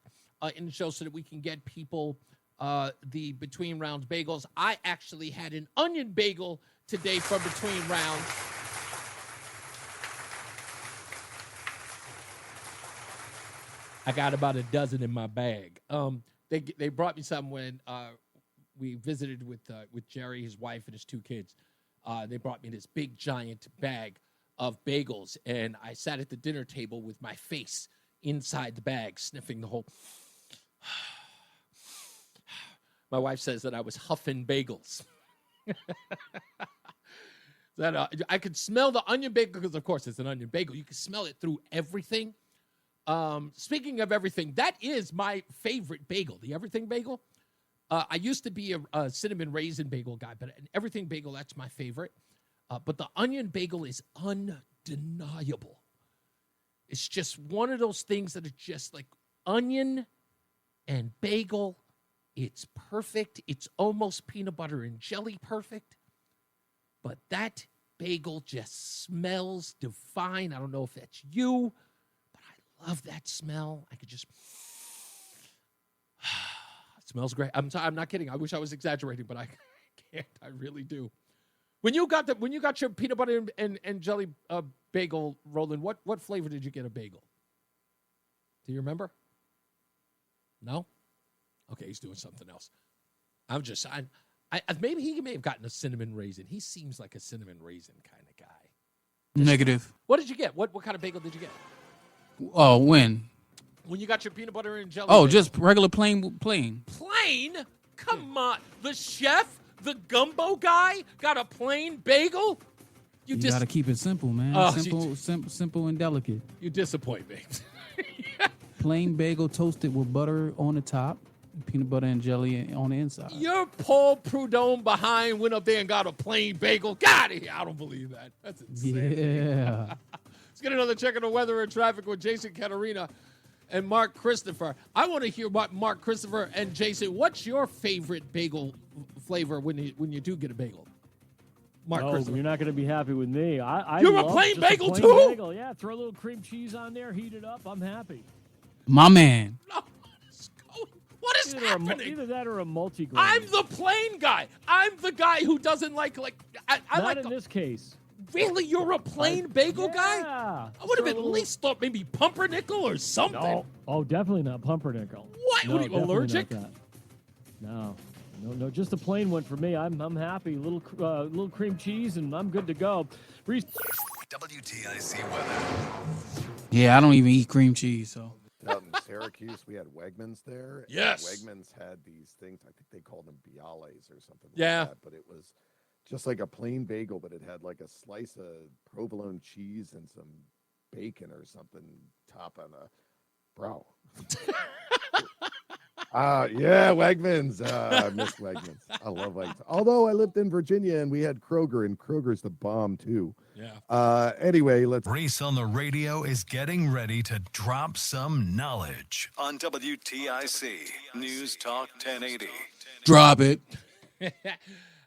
[SPEAKER 5] in the show so that we can get people the Between Rounds bagels. I actually had an onion bagel today from Between Rounds. I got about a dozen in my bag. They brought me some when we visited with Jerry, his wife, and his 2 kids. They brought me this big giant bag of bagels, and I sat at the dinner table with my face inside the bag, sniffing the whole. My wife says that I was huffing bagels. That I could smell the onion bagel because, of course, it's an onion bagel. You can smell it through everything. Speaking of everything, that is my favorite bagel, the everything bagel. I used to be a cinnamon raisin bagel guy, but an everything bagel, that's my favorite. But the onion bagel is undeniable. It's just one of those things that are just like onion and bagel. It's perfect. It's almost peanut butter and jelly perfect. But that bagel just smells divine. I don't know if that's you, but I love that smell. I could just... It smells great. I'm not kidding. I wish I was exaggerating, but I can't. I really do. When you got your peanut butter and jelly bagel, Roland, what flavor did you get a bagel? Do you remember? No? Okay, he's doing something else. Maybe he may have gotten a cinnamon raisin. He seems like a cinnamon raisin kind of guy.
[SPEAKER 9] Negative.
[SPEAKER 5] What did you get? What kind of bagel did you get?
[SPEAKER 9] Oh, when?
[SPEAKER 5] When you got your peanut butter and jelly
[SPEAKER 9] Oh,
[SPEAKER 5] bagel?
[SPEAKER 9] just regular plain.
[SPEAKER 5] Plain? Come on. The chef, the gumbo guy, got a plain bagel?
[SPEAKER 9] You got to keep it simple, man.
[SPEAKER 5] Oh,
[SPEAKER 9] Simple and delicate.
[SPEAKER 5] You disappoint me.
[SPEAKER 9] Plain bagel toasted with butter on the top, peanut butter and jelly on the inside.
[SPEAKER 5] Your Paul Prudhomme behind went up there and got a plain bagel. Get out of here. I don't believe that. That's insane.
[SPEAKER 9] Yeah.
[SPEAKER 5] Let's get another check on the weather and traffic with Jason Caterina and Mark Christopher. I want to hear about Mark Christopher and Jason. What's your favorite bagel flavor when you do get a bagel? Mark Christopher.
[SPEAKER 10] You're not going to be happy with me.
[SPEAKER 5] You're a plain bagel too?
[SPEAKER 10] Bagel. Yeah, throw a little cream cheese on there, heat it up. I'm happy.
[SPEAKER 9] My man.
[SPEAKER 5] What is happening?
[SPEAKER 10] Either that or a multigrain.
[SPEAKER 5] I'm the plain guy. I'm the guy who doesn't like I
[SPEAKER 10] not
[SPEAKER 5] like
[SPEAKER 10] in this case.
[SPEAKER 5] Really? You're a plain bagel guy?
[SPEAKER 10] Yeah.
[SPEAKER 5] I would have at least thought maybe pumpernickel or something.
[SPEAKER 10] No. Oh, definitely not pumpernickel.
[SPEAKER 5] What?
[SPEAKER 10] No,
[SPEAKER 5] What are you, allergic?
[SPEAKER 10] No, just a plain one for me. I'm happy. Little cream cheese, and I'm good to go. Reese.
[SPEAKER 1] WTIC weather.
[SPEAKER 9] Yeah, I don't even eat cream cheese, so.
[SPEAKER 11] Out in Syracuse, we had Wegmans there.
[SPEAKER 5] Yes.
[SPEAKER 11] Wegmans had these things. I think they called them biales or something
[SPEAKER 5] yeah.
[SPEAKER 11] like that. But it was just like a plain bagel, but it had like a slice of provolone cheese and some bacon or something top on a bro. Yeah, Wegmans. I miss Wegmans. I love Wegmans. Although I lived in Virginia and we had Kroger, and Kroger's the bomb too.
[SPEAKER 5] Yeah.
[SPEAKER 11] Anyway, let's.
[SPEAKER 1] Reese on the radio is getting ready to drop some knowledge on WTIC News Talk 1080.
[SPEAKER 9] Drop it.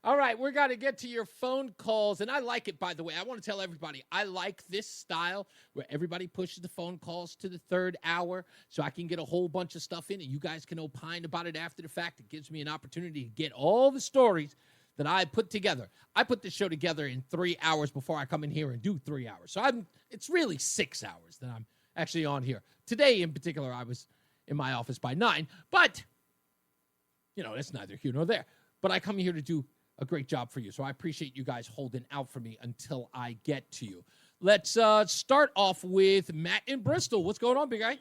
[SPEAKER 5] All right, we're going to get to your phone calls, and I like it, by the way. I want to tell everybody, I like this style where everybody pushes the phone calls to the third hour so I can get a whole bunch of stuff in, and you guys can opine about it after the fact. It gives me an opportunity to get all the stories that I put together. I put this show together in 3 hours before I come in here and do 3 hours. So it's really 6 hours that I'm actually on here. Today, in particular, I was in my office by 9, but, it's neither here nor there. But I come here to do a great job for you. So I appreciate you guys holding out for me until I get to you. Let's start off with Matt in Bristol. What's going on, big guy?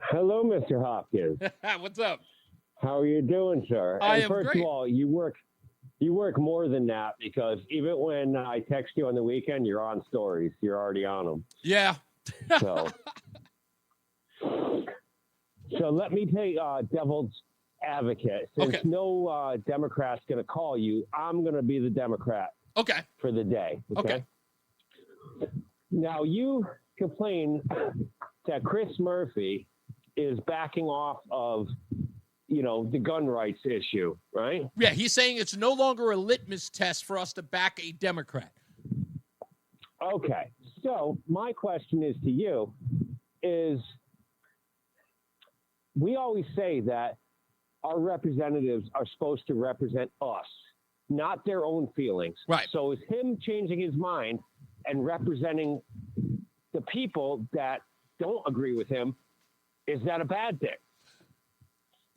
[SPEAKER 12] Hello, Mr. Hopkins.
[SPEAKER 5] What's up?
[SPEAKER 12] How are you doing, sir?
[SPEAKER 5] I am
[SPEAKER 12] first
[SPEAKER 5] great.
[SPEAKER 12] of all, you work more than that, because even when I text you on the weekend, you're on stories. You're already on them.
[SPEAKER 5] Yeah.
[SPEAKER 12] So let me play devil's advocate. Since no Democrat's going to call you, I'm going to be the Democrat.
[SPEAKER 5] Okay.
[SPEAKER 12] For the day. Okay. Now, you complain that Chris Murphy is backing off of, the gun rights issue, right?
[SPEAKER 5] Yeah, he's saying it's no longer a litmus test for us to back a Democrat.
[SPEAKER 12] Okay. So my question is to you is, we always say that our representatives are supposed to represent us, not their own feelings.
[SPEAKER 5] Right.
[SPEAKER 12] So is him changing his mind and representing the people that don't agree with him, is that a bad thing?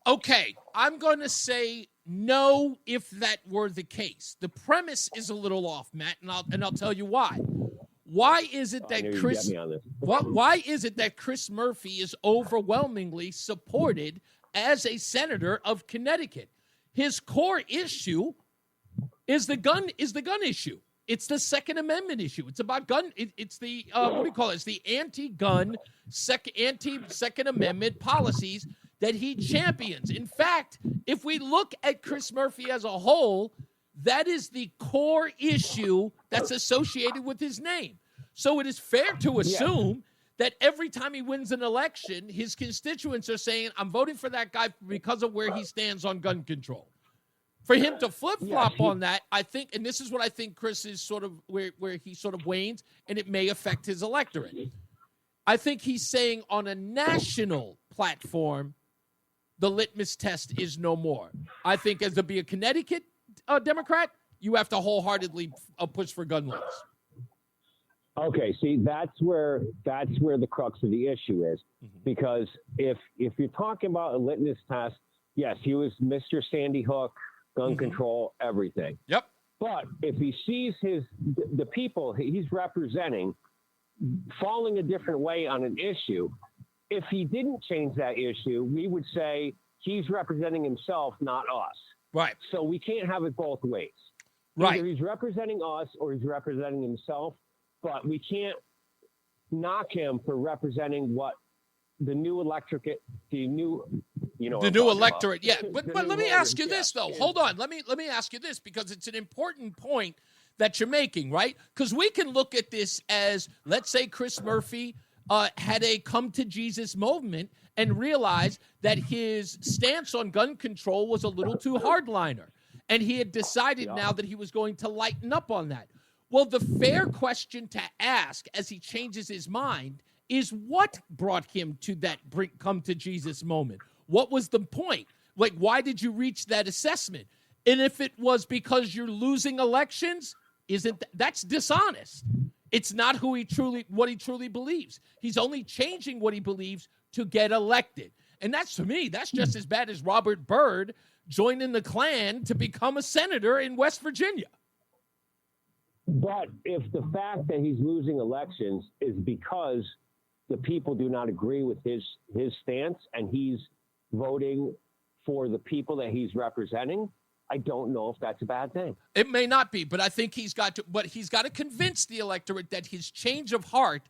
[SPEAKER 5] Okay, I'm going to say no if that were the case. The premise is a little off, Matt, and I'll tell you why. Why is it that why is it that Chris Murphy is overwhelmingly supported as a senator of Connecticut? His core issue is the gun issue. It's the Second Amendment issue. It's about gun. It's the what do you call it? It's the anti-gun, anti-Second Amendment policies that he champions. In fact, if we look at Chris Murphy as a whole, that is the core issue that's associated with his name. So it is fair to assume that every time he wins an election, his constituents are saying, I'm voting for that guy because of where he stands on gun control. For him to flip-flop on that, I think, and this is what I think Chris is sort of where he sort of wanes, and it may affect his electorate. I think he's saying on a national platform, the litmus test is no more. I think as to be a Connecticut Democrat, you have to wholeheartedly push for gun laws.
[SPEAKER 12] Okay, see, that's where the crux of the issue is, because if you're talking about a litmus test, yes, he was Mr. Sandy Hook, gun control, everything.
[SPEAKER 5] Yep.
[SPEAKER 12] But if he sees the people he's representing falling a different way on an issue, if he didn't change that issue, we would say he's representing himself, not us.
[SPEAKER 5] Right.
[SPEAKER 12] So we can't have it both ways.
[SPEAKER 5] Right.
[SPEAKER 12] Either he's representing us or he's representing himself, but we can't knock him for representing what the new electorate, the new
[SPEAKER 5] electorate. Yeah. But let me ask you this, though. Hold on. Let me ask you this, because it's an important point that you're making, right? Because we can look at this as, let's say Chris Murphy had a come to Jesus moment and realized that his stance on gun control was a little too hardliner. And he had decided now that he was going to lighten up on that. Well, the fair question to ask as he changes his mind is what brought him to that come to Jesus moment? What was the point? Like, why did you reach that assessment? And if it was because you're losing elections, that's dishonest. It's not what he truly believes. He's only changing what he believes to get elected. And that's, to me, that's just as bad as Robert Byrd joining the Klan to become a senator in West Virginia.
[SPEAKER 12] But if the fact that he's losing elections is because the people do not agree with his stance and he's voting for the people that he's representing, I don't know if that's a bad thing.
[SPEAKER 5] It may not be, but I think he's got to convince the electorate that his change of heart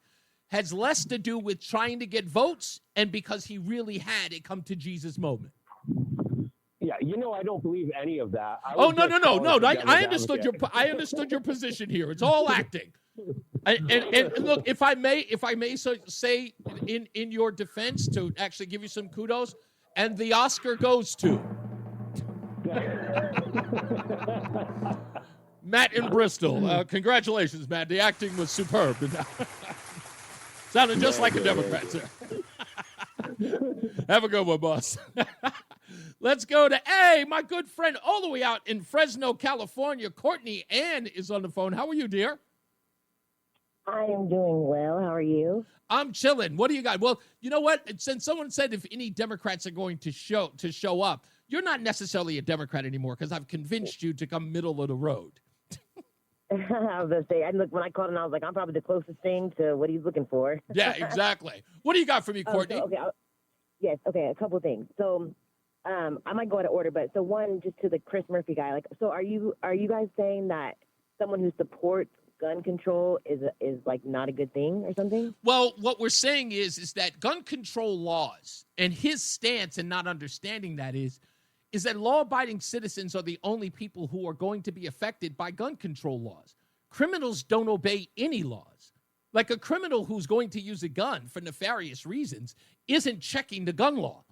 [SPEAKER 5] has less to do with trying to get votes and because he really had a come to Jesus moment.
[SPEAKER 12] Yeah, I don't believe any of that.
[SPEAKER 5] No. I understood your position here. It's all acting. And look, if I may say in your defense, to actually give you some kudos, and the Oscar goes to Matt in Bristol. Congratulations, Matt. The acting was superb. Sounded just like a Democrat, sir. Have a good one, boss. Let's go to my good friend all the way out in Fresno, California. Courtney Ann is on the phone. How are you, dear?
[SPEAKER 13] I am doing well. How are you?
[SPEAKER 5] I'm chilling. What do you got? Well, you know what? Since someone said if any Democrats are going to show up, you're not necessarily a Democrat anymore because I've convinced you to come middle of the road.
[SPEAKER 13] I was going to say, look, when I called him, I was like, I'm probably the closest thing to what he's looking for.
[SPEAKER 5] Yeah, exactly. What do you got for me, Courtney?
[SPEAKER 13] A couple things. So I might go out of order, but so one, just to the Chris Murphy guy, so are you guys saying that someone who supports gun control is like not a good thing or something?
[SPEAKER 5] Well, what we're saying is that gun control laws, and his stance in not understanding that is that law-abiding citizens are the only people who are going to be affected by gun control laws. Criminals don't obey any laws. Like a criminal who's going to use a gun for nefarious reasons isn't checking the gun law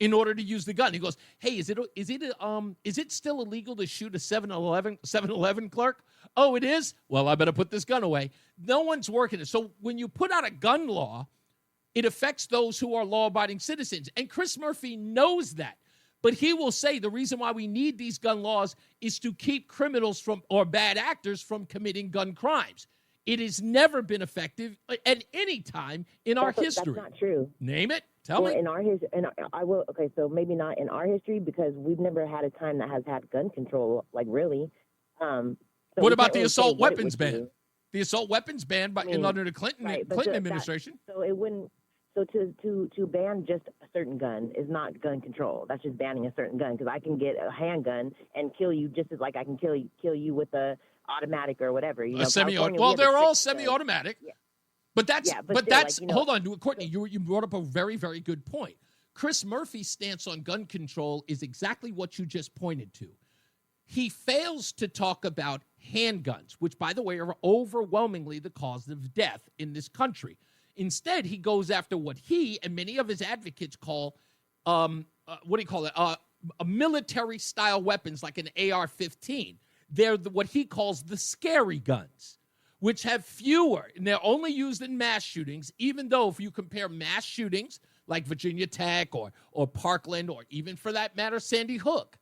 [SPEAKER 5] in order to use the gun. He goes, hey, is it still illegal to shoot a 7-Eleven clerk? Oh, it is? Well, I better put this gun away. No one's working it. So when you put out a gun law, it affects those who are law-abiding citizens. And Chris Murphy knows that. But he will say the reason why we need these gun laws is to keep criminals from or bad actors from committing gun crimes. It has never been effective at any time in our history.
[SPEAKER 13] That's not true.
[SPEAKER 5] Name it. Tell me.
[SPEAKER 13] In our history, I will. Okay, so maybe not in our history because we've never had a time that has had gun control. Like really. So
[SPEAKER 5] what about the assault weapons ban? The assault weapons ban under the Clinton administration.
[SPEAKER 13] So it wouldn't. So to ban just a certain gun is not gun control. That's just banning a certain gun because I can get a handgun and kill you just as like I can kill you with a automatic or whatever. You know,
[SPEAKER 5] semi-automatic. Well, they're all semi-automatic. Yeah. But that's hold on, Courtney. You brought up a very, very good point. Chris Murphy's stance on gun control is exactly what you just pointed to. He fails to talk about handguns, which, by the way, are overwhelmingly the cause of death in this country. Instead, he goes after what he and many of his advocates call, a military-style weapons like an AR-15. They're what he calls the scary guns, which have fewer, and they're only used in mass shootings, even though if you compare mass shootings like Virginia Tech or Parkland or even, for that matter, Sandy Hook,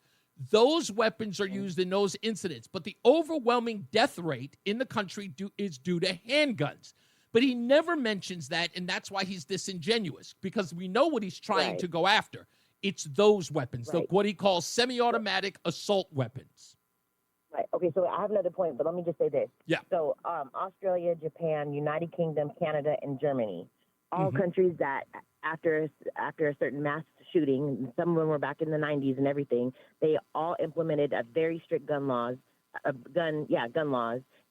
[SPEAKER 5] those weapons are used in those incidents. But the overwhelming death rate in the country is due to handguns. But he never mentions that, and that's why he's disingenuous, because we know what he's trying to go after. It's those weapons, what he calls semi-automatic assault weapons.
[SPEAKER 13] Right. Okay, so I have another point, but let me just say this.
[SPEAKER 5] Yeah.
[SPEAKER 13] So Australia, Japan, United Kingdom, Canada, and Germany, all countries that after a certain mass shooting, some of them were back in the 90s and everything, they all implemented a very strict gun laws,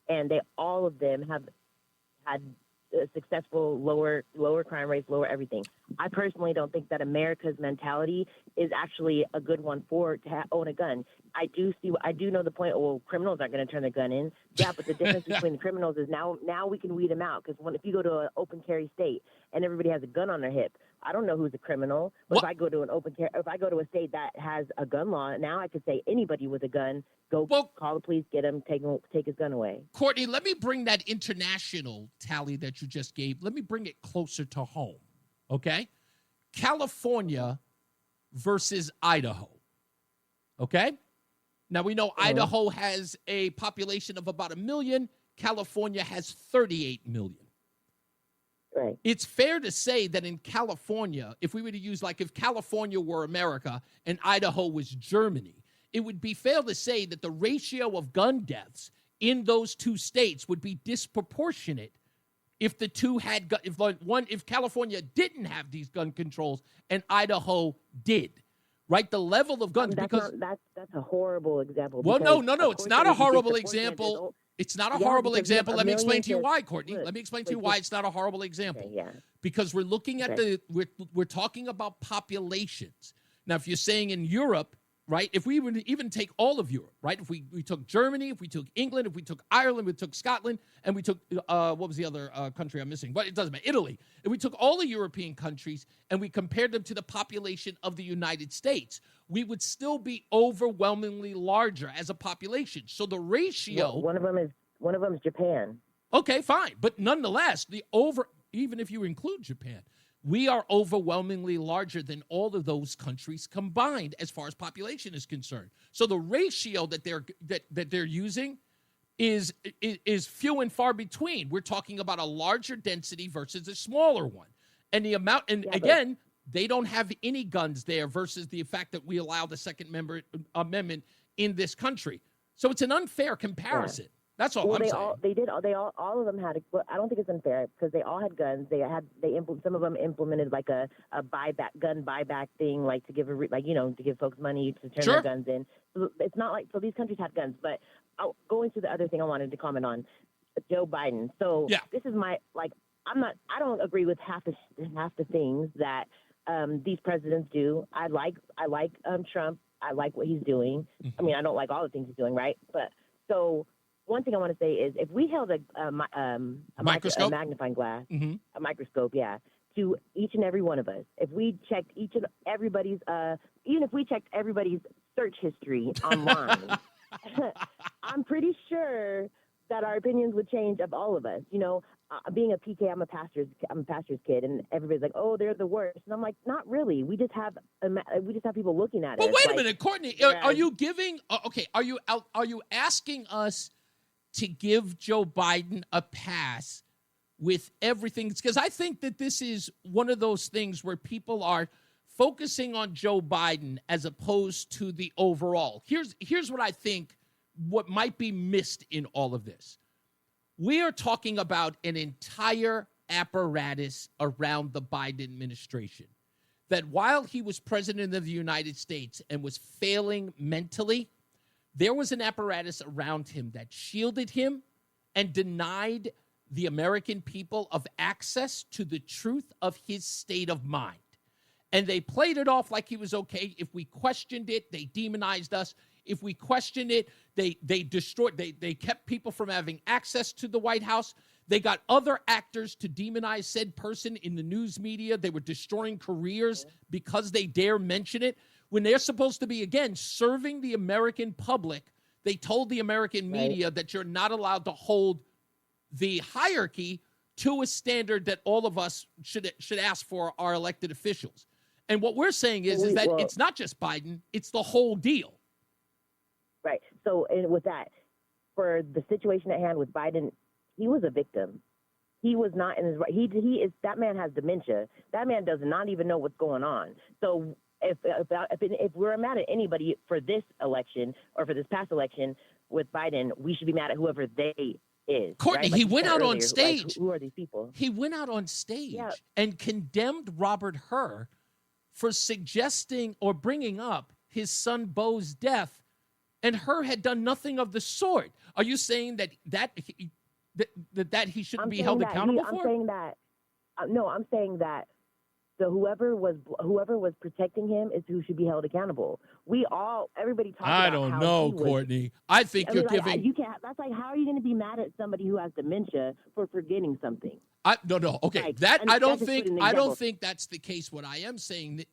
[SPEAKER 13] and all of them have had successful lower crime rates, lower everything. I personally don't think that America's mentality is actually a good one to own a gun. I do know the point. Well, criminals aren't going to turn their gun in. Yeah, but the difference between the criminals is now we can weed them out because if you go to an open carry state and everybody has a gun on their hip, I don't know who's a criminal. But if I go to a state that has a gun law, now I could say anybody with a gun, call the police, get him, take his gun away.
[SPEAKER 5] Courtney, let me bring that international tally that you just gave. Let me bring it closer to home. Okay, California versus Idaho. Okay. Now, we know Idaho has a population of about 1 million. California has 38 million.
[SPEAKER 13] Right.
[SPEAKER 5] It's fair to say that in California, if we were to use, if California were America and Idaho was Germany, it would be fair to say that the ratio of gun deaths in those two states would be disproportionate if the two had if California didn't have these gun controls and Idaho did. Right, the level of guns
[SPEAKER 13] that's a horrible example.
[SPEAKER 5] Well, no, it's not a horrible example. It's not a horrible example. Let me explain to you why, Courtney. Let me explain to you why it's not a horrible example.
[SPEAKER 13] Okay, yeah.
[SPEAKER 5] Because we're looking at we're talking about populations. Now, if you're saying in Europe, right, if we were to even take all of Europe, right, if we took Germany, if we took England, if we took Ireland, we took Scotland, and we took, what was the other country I'm missing? But it doesn't matter, Italy. If we took all the European countries and we compared them to the population of the United States, we would still be overwhelmingly larger as a population. So the ratio...
[SPEAKER 13] Well, one of them is Japan.
[SPEAKER 5] Okay, fine. But nonetheless, even if you include Japan, we are overwhelmingly larger than all of those countries combined as far as population is concerned. So the ratio that they're using is few and far between. We're talking about a larger density versus a smaller one. And the amount, again, they don't have any guns there versus the fact that we allow the Second Amendment in this country. So it's an unfair comparison. Yeah. That's all I'm saying.
[SPEAKER 13] All of them had. I don't think it's unfair because they all had guns. Some of them implemented like a gun buyback thing, like to give to give folks money to turn their guns in. So it's not like these countries had guns. But going to the other thing I wanted to comment on, Joe Biden. So this is my I don't agree with half the things that these presidents do. I like Trump. I like what he's doing. I mean, I don't like all the things he's doing, right? But so. One thing I want to say is if we held a magnifying glass, a microscope, to each and every one of us, if we checked even if we checked everybody's search history online, I'm pretty sure that our opinions would change of all of us. You know, being a PK, I'm a pastor's kid, and everybody's like, "Oh, they're the worst," and I'm like, "Not really. We just have people looking at us."
[SPEAKER 5] But wait a
[SPEAKER 13] like,
[SPEAKER 5] minute, Courtney, are you giving? Okay, are you asking us to give Joe Biden a pass with everything? Because I think that this is one of those things where people are focusing on Joe Biden as opposed to the overall. Here's what I think what might be missed in all of this. We are talking about an entire apparatus around the Biden administration that while he was president of the United States and was failing mentally, there was an apparatus around him that shielded him and denied the American people of access to the truth of his state of mind. And they played it off like he was okay. If we questioned it, they demonized us. If we questioned it, they destroyed, they kept people from having access to the White House. They got other actors to demonize said person in the news media. They were destroying careers because they dare mention it. When they're supposed to be, again, serving the American public, they told the American media that you're not allowed to hold the hierarchy to a standard that all of us should ask for our elected officials. And what we're saying is that it's not just Biden, it's the whole deal.
[SPEAKER 13] Right. So, and with that, for the situation at hand with Biden, he was a victim. He was not in his right. He is. That man has dementia. That man does not even know what's going on. So, if we're mad at anybody for this election or for this past election with Biden, we should be mad at whoever they is.
[SPEAKER 5] Courtney,
[SPEAKER 13] right? Like
[SPEAKER 5] he went out on
[SPEAKER 13] earlier,
[SPEAKER 5] stage.
[SPEAKER 13] Like, who are these people?
[SPEAKER 5] He went out on stage and condemned Robert Hur for suggesting or bringing up his son Beau's death, and Hur had done nothing of the sort. Are you saying that he shouldn't be held accountable for?
[SPEAKER 13] I'm saying that. No, I'm saying that. So whoever was protecting him is who should be held accountable. Everybody talks about
[SPEAKER 5] I don't know, Courtney. I think you're giving.
[SPEAKER 13] You can't. That's like, how are you going to be mad at somebody who has dementia for forgetting something?
[SPEAKER 5] No. Okay,
[SPEAKER 13] like,
[SPEAKER 5] I don't think that's the case. What I am saying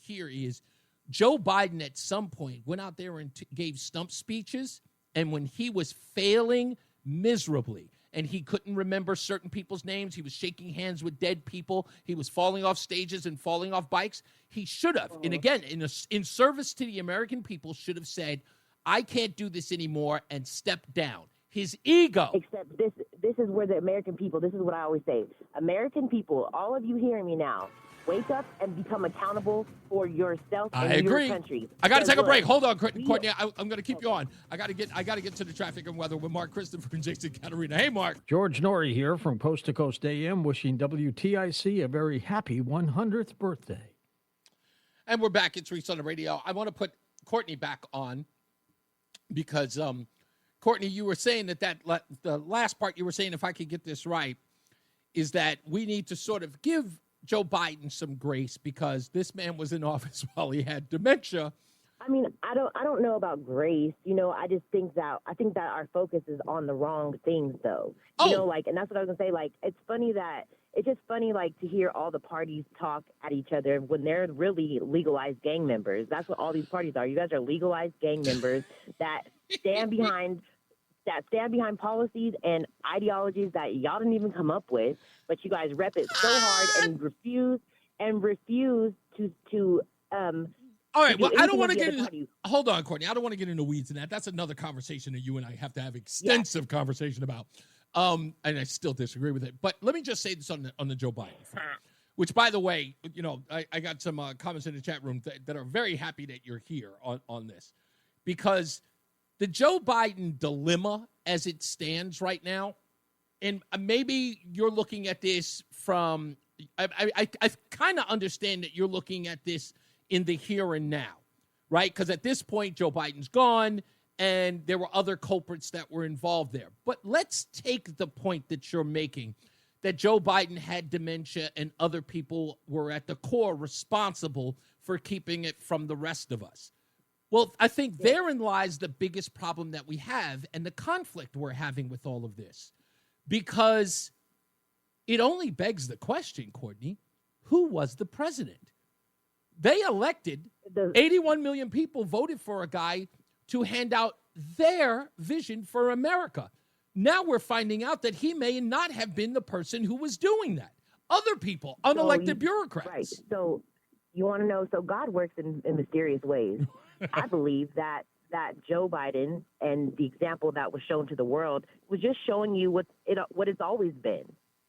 [SPEAKER 5] here is Joe Biden at some point went out there and gave stump speeches, and when he was failing miserably, and he couldn't remember certain people's names, he was shaking hands with dead people, he was falling off stages and falling off bikes, he should have, and again, in service to the American people, should have said, I can't do this anymore, and stepped down. His ego.
[SPEAKER 13] Except this is where the American people, this is what I always say, American people, all of you hearing me now, wake up and become accountable for yourself and your country.
[SPEAKER 5] I got to take a break. Hold on, Courtney. I'm going to keep you on. I got to get to the traffic and weather with Mark Christopher and Jason Caterina. Hey, Mark.
[SPEAKER 14] George Norrie here from Coast to Coast AM, wishing WTIC a very happy 100th birthday.
[SPEAKER 5] And we're back. It's Reese on the radio. I want to put Courtney back on because, Courtney, you were saying that the last part you were saying, if I could get this right, is that we need to sort of give Joe Biden some grace because this man was in office while he had dementia.
[SPEAKER 13] I mean, I don't know about grace. You know, I just think that our focus is on the wrong things, though. You know, like, and that's what I was gonna say. Like, it's just funny, like, to hear all the parties talk at each other when they're really legalized gang members. That's what all these parties are. You guys are legalized gang members that stand behind policies and ideologies that y'all didn't even come up with, but you guys rep it so hard and refuse to
[SPEAKER 5] all right, well, I don't want to get into... Hold on, Courtney. I don't want to get into weeds in that. That's another conversation that you and I have to have extensive conversation about. And I still disagree with it. But let me just say this on the Joe Biden front, which, by the way, you know, I got some comments in the chat room that are very happy that you're here on this. Because the Joe Biden dilemma as it stands right now, and maybe you're looking at this from... I kind of understand that you're looking at this in the here and now, right? Because at this point, Joe Biden's gone, and there were other culprits that were involved there. But let's take the point that you're making, that Joe Biden had dementia and other people were at the core responsible for keeping it from the rest of us. Well, I think therein lies the biggest problem that we have and the conflict we're having with all of this. Because it only begs the question, Courtney, who was the president? They elected, 81 million people voted for a guy to hand out their vision for America. Now we're finding out that he may not have been the person who was doing that. Other people, unelected bureaucrats.
[SPEAKER 13] Right. So you want to know? So God works in mysterious ways. I believe that Joe Biden and the example that was shown to the world was just showing you what it's always been.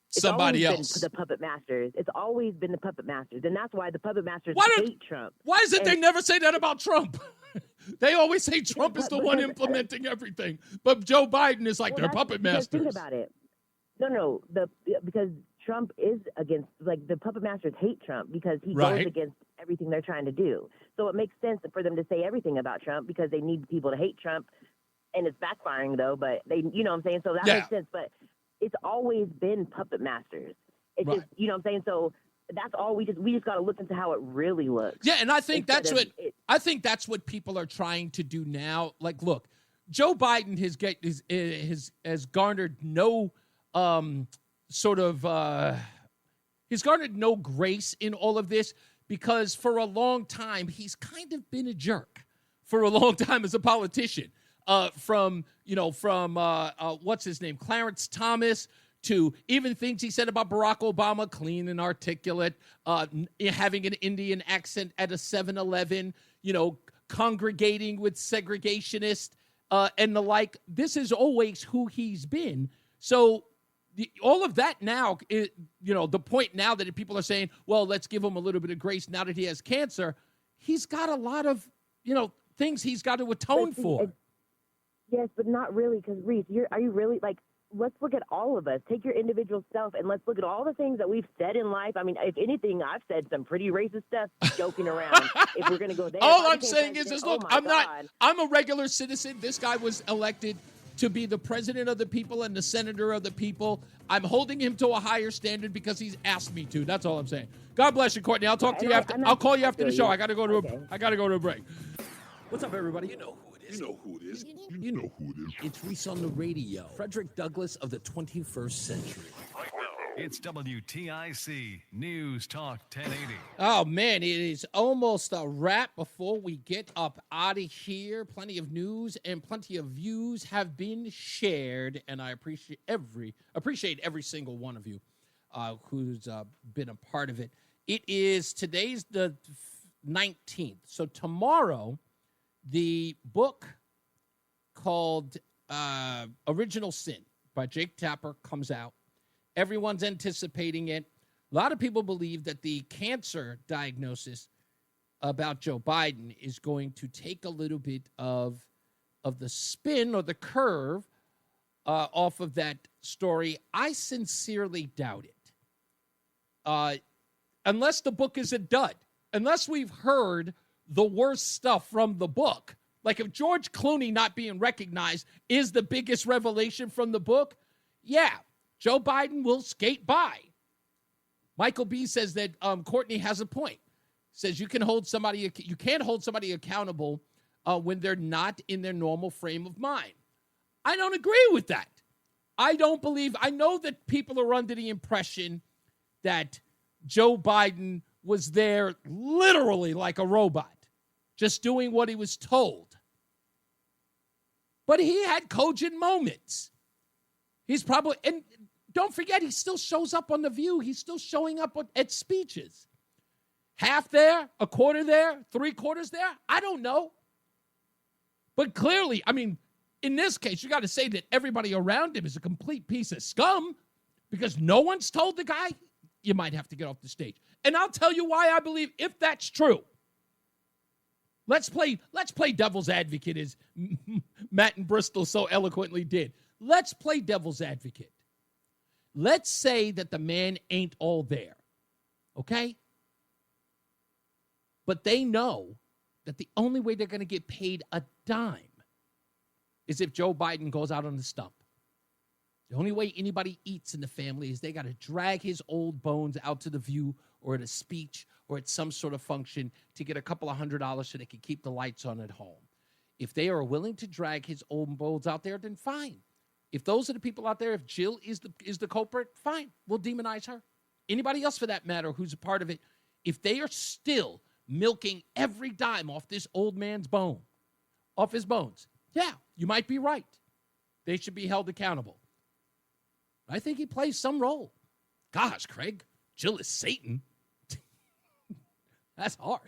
[SPEAKER 13] It's
[SPEAKER 5] Somebody
[SPEAKER 13] always
[SPEAKER 5] else.
[SPEAKER 13] been the puppet masters. It's always been the puppet masters, and that's why the puppet masters hate Trump.
[SPEAKER 5] Why is it
[SPEAKER 13] And-
[SPEAKER 5] they never say that about Trump? They always say Trump is the one implementing everything, but Joe Biden is like their puppet masters.
[SPEAKER 13] Think about it. No, because Trump is against, like, the puppet masters hate Trump because he goes against everything they're trying to do. So it makes sense for them to say everything about Trump because they need people to hate Trump, and it's backfiring though. But they, you know what I'm saying? So that makes sense. But it's always been puppet masters. It's just, you know what I'm saying? So that's all we just got to look into how it really looks.
[SPEAKER 5] Yeah, and I think that's what people are trying to do now. Like, look, Joe Biden has garnered no he's garnered no grace in all of this because for a long time he's kind of been a jerk for a long time as a politician. From what's his name, Clarence Thomas, to even things he said about Barack Obama, clean and articulate, having an Indian accent at a 7-Eleven, congregating with segregationists and the like. This is always who he's been. So all of that now, the point now that people are saying, well, let's give him a little bit of grace now that he has cancer. He's got a lot of, things he's got to atone for.
[SPEAKER 13] Yes, but not really, because Reese, are you really, like, let's look at all of us. Take your individual self and let's look at all the things that we've said in life. I mean, if anything, I've said some pretty racist stuff joking around. If we're going to go there.
[SPEAKER 5] All I'm saying is look, I'm a regular citizen. This guy was elected to be the president of the people and the senator of the people. I'm holding him to a higher standard because he's asked me to. That's all I'm saying. God bless you, Courtney. I'll talk to you after. I'll call you after the show. I got to go to a break.
[SPEAKER 16] What's up, everybody? You know who it is. You know who it is. It's Reese on the radio. Frederick Douglass of the 21st century.
[SPEAKER 1] Right now, it's WTIC News Talk 1080.
[SPEAKER 5] Oh, man, it is almost a wrap before we get up out of here. Plenty of news and plenty of views have been shared, and I appreciate every single one of you who's been a part of it. Today's the 19th, so tomorrow the book called Original Sin by Jake Tapper comes out. Everyone's anticipating it. A lot of people believe that the cancer diagnosis about Joe Biden is going to take a little bit of the spin or the curve off of that story. I sincerely doubt it. Unless the book is a dud. Unless we've heard the worst stuff from the book. Like if George Clooney not being recognized is the biggest revelation from the book, yeah, Joe Biden will skate by. Michael B. says that Courtney has a point. Says you can't hold somebody accountable when they're not in their normal frame of mind. I don't agree with that. I know that people are under the impression that Joe Biden was there literally like a robot, just doing what he was told. But he had cogent moments. And don't forget, he still shows up on The View. He's still showing up at speeches. Half there, a quarter there, 3/4 there. I don't know. But clearly, I mean, in this case, you got to say that everybody around him is a complete piece of scum because no one's told the guy you might have to get off the stage. And I'll tell you why I believe if that's true. Let's play devil's advocate as Matt and Bristol so eloquently did. Let's play devil's advocate. Let's say that the man ain't all there. Okay? But they know that the only way they're going to get paid a dime is if Joe Biden goes out on the stump. The only way anybody eats in the family is they got to drag his old bones out to The View or at a speech or at some sort of function to get a couple of $100 so they can keep the lights on at home. If they are willing to drag his old bones out there, then fine. If those are the people out there, if Jill is the culprit, fine. We'll demonize her. Anybody else for that matter who's a part of it, if they are still milking every dime off this old man's bone, off his bones, yeah, you might be right. they should be held accountable. I think he plays some role. Gosh, Craig, Jill is Satan. That's harsh.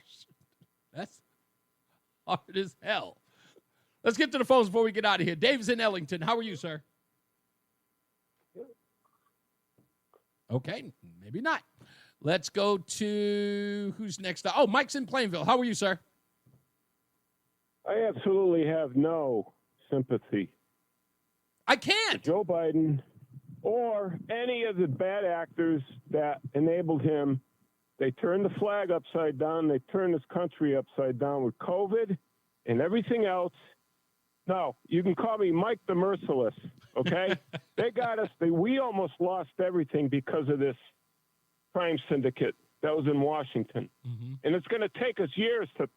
[SPEAKER 5] That's hard as hell. Let's get to the phones before we get out of here. Dave's in Ellington. How are you, sir? Okay, maybe not. Let's go to who's next? Oh, Mike's in Plainville. How are you, sir?
[SPEAKER 17] I absolutely have no sympathy.
[SPEAKER 5] I can't.
[SPEAKER 17] For Joe Biden or any of the bad actors that enabled him. They turned the flag upside down. They turned this country upside down with COVID and everything else. No, you can call me Mike the Merciless, okay? They got us. We almost lost everything because of this crime syndicate that was in Washington.
[SPEAKER 5] Mm-hmm.
[SPEAKER 17] And it's going to take us years to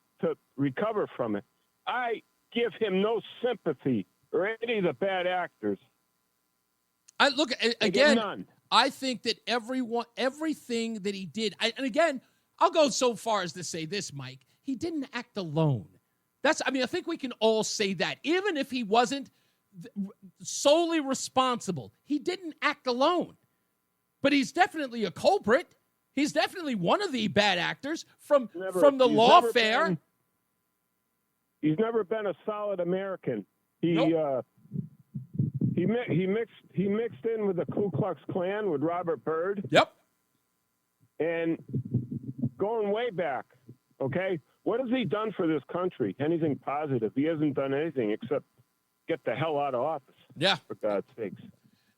[SPEAKER 17] recover from it. I give him no sympathy or any of the bad actors.
[SPEAKER 5] I look again. I think that everything that he did, and again, I'll go so far as to say this, Mike. He didn't act alone. I think we can all say that. Even if he wasn't solely responsible, he didn't act alone. But he's definitely a culprit. He's definitely one of the bad actors from the lawfare.
[SPEAKER 17] He's never been a solid American. He mixed in with the Ku Klux Klan with Robert Byrd.
[SPEAKER 5] Yep.
[SPEAKER 17] And going way back, okay? What has he done for this country? Anything positive? He hasn't done anything except get the hell out of office.
[SPEAKER 5] Yeah.
[SPEAKER 17] For God's sakes.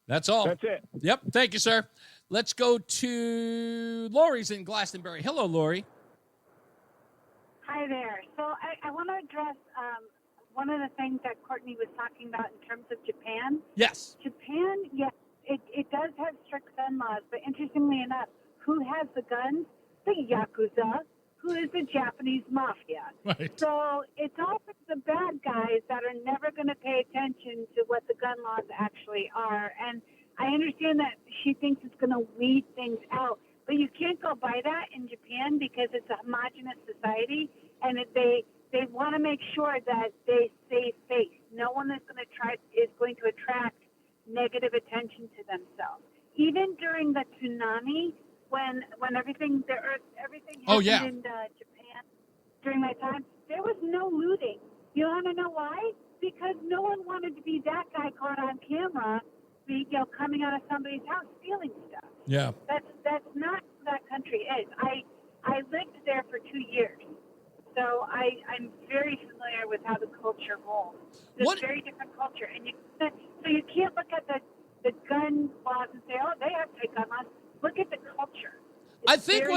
[SPEAKER 5] That's all.
[SPEAKER 17] That's it.
[SPEAKER 5] Yep. Thank you, sir. Let's go to Lori's in Glastonbury. Hello, Lori.
[SPEAKER 20] Hi there. So I want to address one of the things that Courtney was talking about in terms of Japan.
[SPEAKER 5] Yes.
[SPEAKER 20] Japan, yes, it does have strict gun laws, but interestingly enough, who has the guns? The Yakuza, who is the Japanese mafia.
[SPEAKER 5] Right.
[SPEAKER 20] So it's always the bad guys that are never going to pay attention to what the gun laws actually are. And I understand that she thinks it's going to weed things out, but you can't go by that in Japan because it's a homogenous society, and they want to make sure that they save face. No one is going to attract negative attention to themselves. Even during the tsunami, when everything happened in Japan during my time, there was no looting. You want to know why? Because no one wanted to be that guy caught on camera, coming out of somebody's house stealing stuff.
[SPEAKER 5] Yeah.
[SPEAKER 20] That's not who that country is. I lived there for 2 years, so I'm very familiar with how the culture rolls. It's a very different culture, and you can't look at the gun laws and say, oh, they have to take gun laws. Look at the culture.
[SPEAKER 5] I think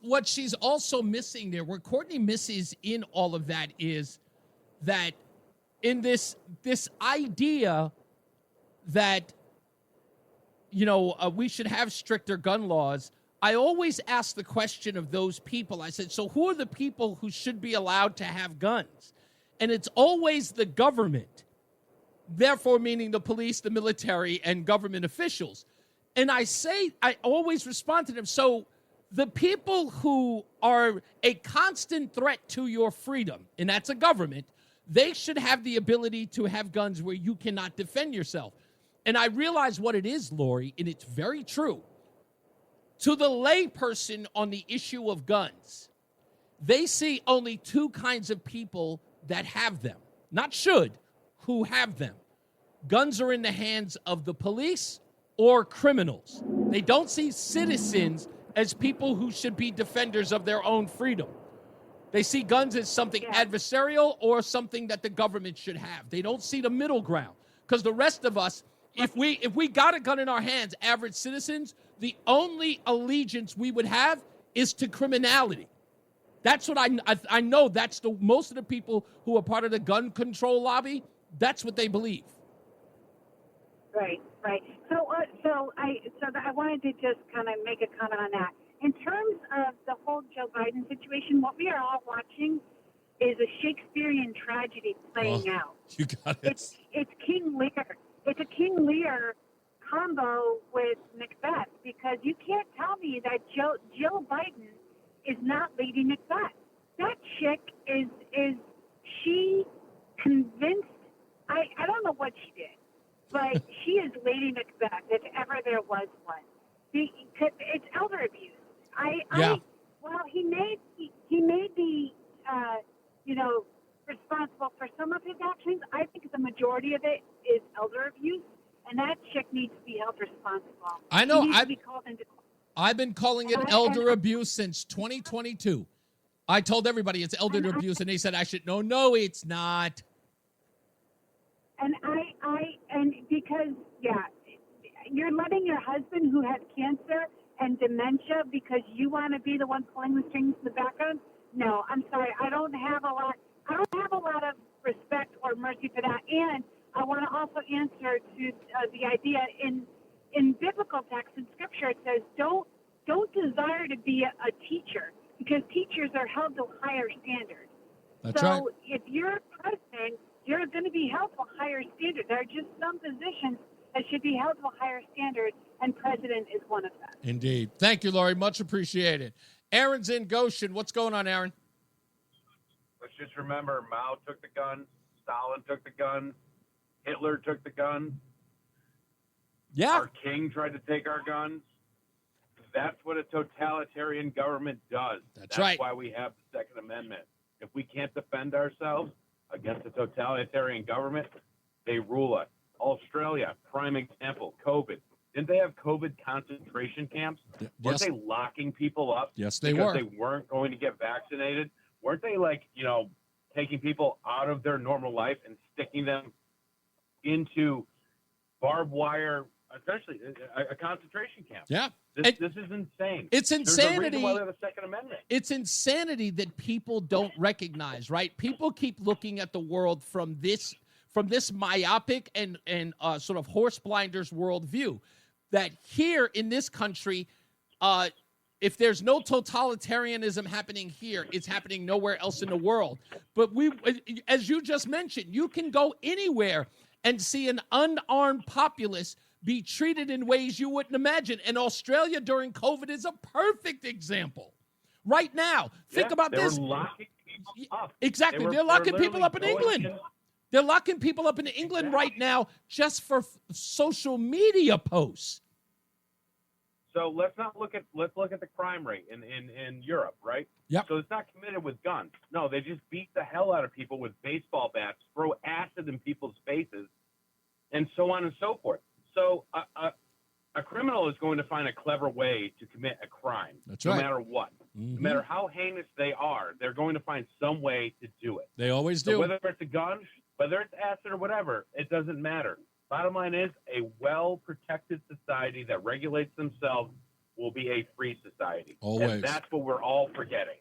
[SPEAKER 5] what she's also missing there, where Courtney misses in all of that, is that in this idea that we should have stricter gun laws. I always ask the question of those people. I said, so who are the people who should be allowed to have guns? And it's always the government, therefore meaning the police, the military, and government officials. And I always respond to them. So the people who are a constant threat to your freedom, and that's a government, they should have the ability to have guns where you cannot defend yourself. And I realize what it is, Lori, and it's very true. To the layperson on the issue of guns, they see only two kinds of people that have them. Not should, who have them. Guns are in the hands of the police or criminals. They don't see citizens as people who should be defenders of their own freedom. They see guns as something adversarial or something that the government should have. They don't see the middle ground. Because the rest of us, if we got a gun in our hands, average citizens, the only allegiance we would have is to criminality. That's what I know. That's most of the people who are part of the gun control lobby. That's what they believe.
[SPEAKER 20] Right. So I wanted to just kind of make a comment on that. In terms of the whole Joe Biden situation, what we are all watching is a Shakespearean tragedy playing out.
[SPEAKER 5] You got it.
[SPEAKER 20] It's King Lear. It's a King Lear combo with Macbeth, because you can't tell me that Jill Biden is not Lady Macbeth. That chick is she convinced? I don't know what she did, but she is Lady Macbeth if ever there was one. It's elder abuse. Well, he may be, responsible for some of his actions. I think the majority of it is elder abuse, and that chick needs to be held responsible.
[SPEAKER 5] I know.
[SPEAKER 20] She needs to be called into court.
[SPEAKER 5] I've been calling it elder abuse since 2022. I told everybody it's elder abuse, and they said I should. No, it's not.
[SPEAKER 20] And because you're letting your husband who has cancer and dementia because you want to be the one pulling the strings in the background. No, I'm sorry. I don't have a lot of respect or mercy for that. And I want to also answer to the idea in biblical text in Scripture. It says don't desire to be a teacher because teachers are held to a higher standard.
[SPEAKER 5] That's right.
[SPEAKER 20] So if you're president, you're going to be held to a higher standard. There are just some positions that should be held to a higher standard, and president is one of them.
[SPEAKER 5] Indeed. Thank you, Lori. Much appreciated. Aaron's in Goshen. What's going on, Aaron?
[SPEAKER 19] Let's just remember, Mao took the gun, Stalin took the gun, Hitler took the gun.
[SPEAKER 5] Yeah.
[SPEAKER 19] Our king tried to take our guns. That's what a totalitarian government does.
[SPEAKER 5] That's right.
[SPEAKER 19] Why we have the Second Amendment. If we can't defend ourselves against a totalitarian government, they rule us. Australia, prime example, COVID. Didn't they have COVID concentration camps?
[SPEAKER 5] Yes.
[SPEAKER 19] Weren't they locking people up?
[SPEAKER 5] Yes, they
[SPEAKER 19] because
[SPEAKER 5] were.
[SPEAKER 19] They weren't going to get vaccinated? Weren't they taking people out of their normal life and sticking them into barbed wire, essentially a concentration camp?
[SPEAKER 5] Yeah.
[SPEAKER 19] This is insane.
[SPEAKER 5] It's insanity.
[SPEAKER 19] There's a reason why we have a Second Amendment.
[SPEAKER 5] It's insanity that people don't recognize, right? People keep looking at the world from this myopic and sort of horse blinders worldview. That here in this country, if there's no totalitarianism happening here, it's happening nowhere else in the world. But as you just mentioned, you can go anywhere and see an unarmed populace be treated in ways you wouldn't imagine. And Australia during COVID is a perfect example. Right now, think about this.
[SPEAKER 19] They were locking people up.
[SPEAKER 5] Exactly. They're locking people up in England. They're locking people up in England right now just for social media posts.
[SPEAKER 19] So let's look at the crime rate in Europe, right?
[SPEAKER 5] Yep.
[SPEAKER 19] So it's not committed with guns. No, they just beat the hell out of people with baseball bats, throw acid in people's faces, and so on and so forth. So a criminal is going to find a clever way to commit a crime,
[SPEAKER 5] That's
[SPEAKER 19] no
[SPEAKER 5] right.
[SPEAKER 19] matter what.
[SPEAKER 5] Mm-hmm.
[SPEAKER 19] No matter how heinous they are, they're going to find some way to do it.
[SPEAKER 5] They always
[SPEAKER 19] So
[SPEAKER 5] do.
[SPEAKER 19] whether it's a gun, whether it's acid or whatever, it doesn't matter. Bottom line is a well-protected society that regulates themselves will be a free society.
[SPEAKER 5] Always.
[SPEAKER 19] And that's what we're all forgetting.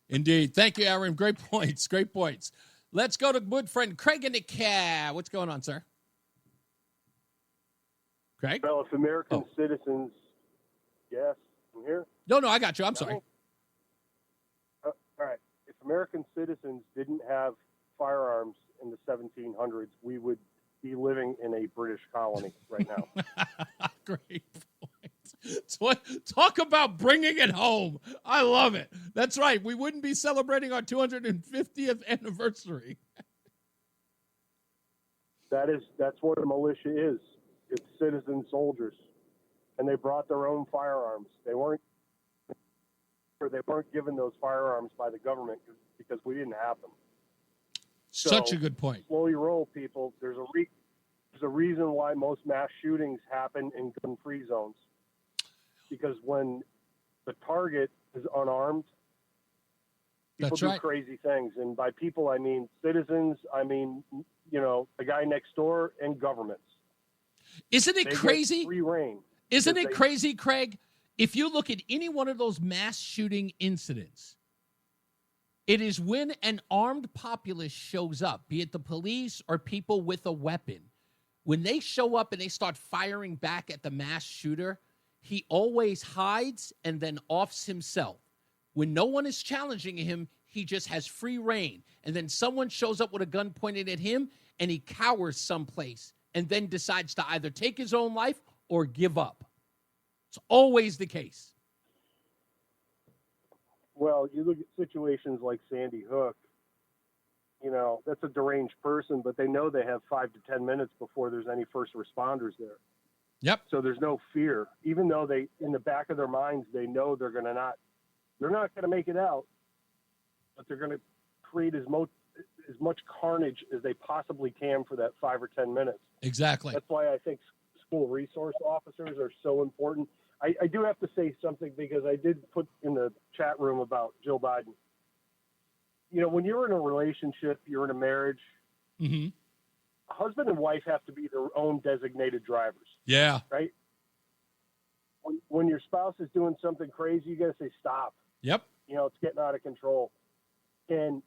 [SPEAKER 5] Indeed. Thank you, Aaron. Great points. Great points. Let's go to good friend Craig in the cab. What's going on, sir? Craig?
[SPEAKER 21] Well, if American citizens, yes, I'm here.
[SPEAKER 5] No, I got you. I'm sorry.
[SPEAKER 21] All right. If American citizens didn't have firearms in the 1700s, we would be living in a British colony right now.
[SPEAKER 5] Great point. Talk about bringing it home. I love it. That's right. We wouldn't be celebrating our 250th anniversary.
[SPEAKER 21] That's what a militia is. It's citizen soldiers, and they brought their own firearms. They weren't given those firearms by the government because we didn't have them.
[SPEAKER 5] Such a good point.
[SPEAKER 21] Slow your roll, people. There's a reason why most mass shootings happen in gun-free zones. Because when the target is unarmed, people do crazy things. And by people, I mean citizens. I mean, the guy next door and governments.
[SPEAKER 5] Isn't it crazy?
[SPEAKER 21] Free reign.
[SPEAKER 5] Isn't it crazy, Craig? If you look at any one of those mass shooting incidents, it is when an armed populace shows up, be it the police or people with a weapon. When they show up and they start firing back at the mass shooter, he always hides and then offs himself. When no one is challenging him, he just has free reign. And then someone shows up with a gun pointed at him and he cowers someplace and then decides to either take his own life or give up. It's always the case.
[SPEAKER 21] Well, you look at situations like Sandy Hook. that's a deranged person, but they know they have 5 to 10 minutes before there's any first responders there.
[SPEAKER 5] Yep.
[SPEAKER 21] So there's no fear, even though they, in the back of their minds, they know they're not going to make it out, but they're going to create as much carnage as they possibly can for that 5 or 10 minutes.
[SPEAKER 5] Exactly.
[SPEAKER 21] That's why I think school resource officers are so important. I do have to say something because I did put in the chat room about Joe Biden. When you're in a relationship, you're in a marriage,
[SPEAKER 5] Mm-hmm.
[SPEAKER 21] husband and wife have to be their own designated drivers.
[SPEAKER 5] Yeah.
[SPEAKER 21] Right? When your spouse is doing something crazy, you got to say, stop.
[SPEAKER 5] Yep.
[SPEAKER 21] It's getting out of control. And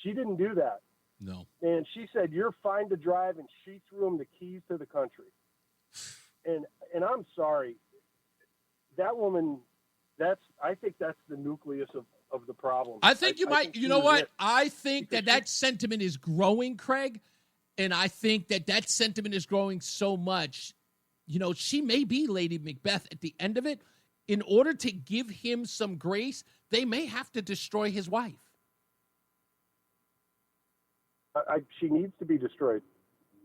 [SPEAKER 21] she didn't do that.
[SPEAKER 5] No.
[SPEAKER 21] And she said, you're fine to drive, and she threw him the keys to the country. And I'm sorry. That woman, I think that's the nucleus of the problem.
[SPEAKER 5] I think you know what? I think that sentiment is growing, Craig. And I think that sentiment is growing so much. She may be Lady Macbeth at the end of it. In order to give him some grace, they may have to destroy his wife.
[SPEAKER 21] She needs to be destroyed.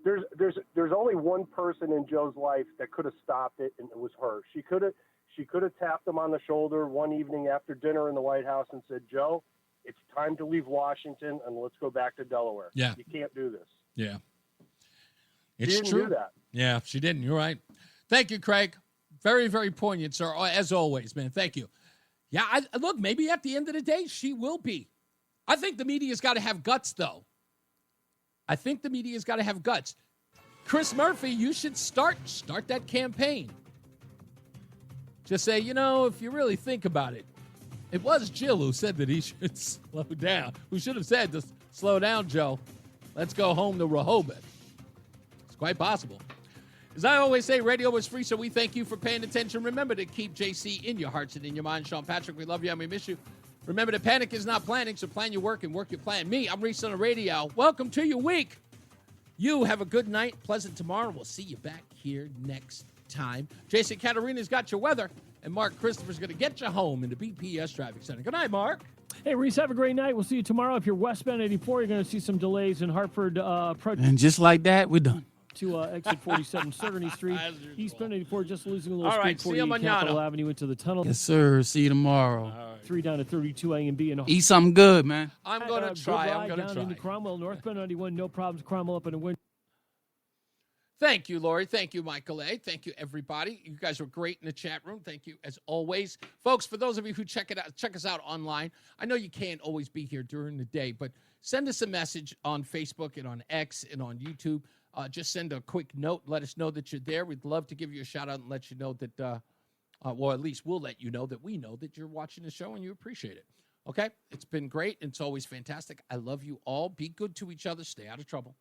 [SPEAKER 21] There's only one person in Joe's life that could have stopped it, and it was her. She could have tapped him on the shoulder one evening after dinner in the White House and said, Joe, it's time to leave Washington and let's go back to Delaware.
[SPEAKER 5] Yeah.
[SPEAKER 21] You can't do this.
[SPEAKER 5] Yeah.
[SPEAKER 21] She didn't do that.
[SPEAKER 5] Yeah, she didn't. You're right. Thank you, Craig. Very, very poignant, sir. As always, man. Thank you. Yeah, look, maybe at the end of the day, she will be. I think the media's got to have guts, though. I think the media's got to have guts. Chris Murphy, you should start that campaign. Just say, if you really think about it, it was Jill who said that he should slow down. Who should have said, just slow down, Joe. Let's go home to Rehoboth. It's quite possible. As I always say, radio is free, so we thank you for paying attention. Remember to keep JC in your hearts and in your mind. Sean Patrick, we love you and we miss you. Remember that panic is not planning, so plan your work and work your plan. Me, I'm Reese on the radio. Welcome to your week. You have a good night, pleasant tomorrow. We'll see you back here next time. Jason Caterina's got your weather, and Mark Christopher's going to get you home in the BPS Traffic Center. Good night, Mark.
[SPEAKER 10] Hey, Reese, have a great night. We'll see you tomorrow. If you're westbound 84, you're going to see some delays in Hartford.
[SPEAKER 9] And just like that, we're done.
[SPEAKER 10] To exit 47 Cerny Street. Eastbound 84 just losing a little
[SPEAKER 5] All right,
[SPEAKER 10] speed.
[SPEAKER 5] see you
[SPEAKER 10] 48 Capitol Avenue into the tunnel.
[SPEAKER 9] Yes, sir. See you tomorrow.
[SPEAKER 10] 3 down to 32 A and B. And
[SPEAKER 9] Eat something good, man.
[SPEAKER 5] I'm going to try. I'm going to try.
[SPEAKER 10] Into Cromwell, northbound 91, no problems. Cromwell up in the wind.
[SPEAKER 5] Thank you, Lori. Thank you, Michael A. Thank you, everybody. You guys were great in the chat room. Thank you, as always. Folks, for those of you who check us out online, I know you can't always be here during the day, but send us a message on Facebook and on X and on YouTube. Just send a quick note. Let us know that you're there. We'd love to give you a shout-out and let you know that, well, at least we'll let you know that we know that you're watching the show and you appreciate it. Okay? It's been great. It's always fantastic. I love you all. Be good to each other. Stay out of trouble.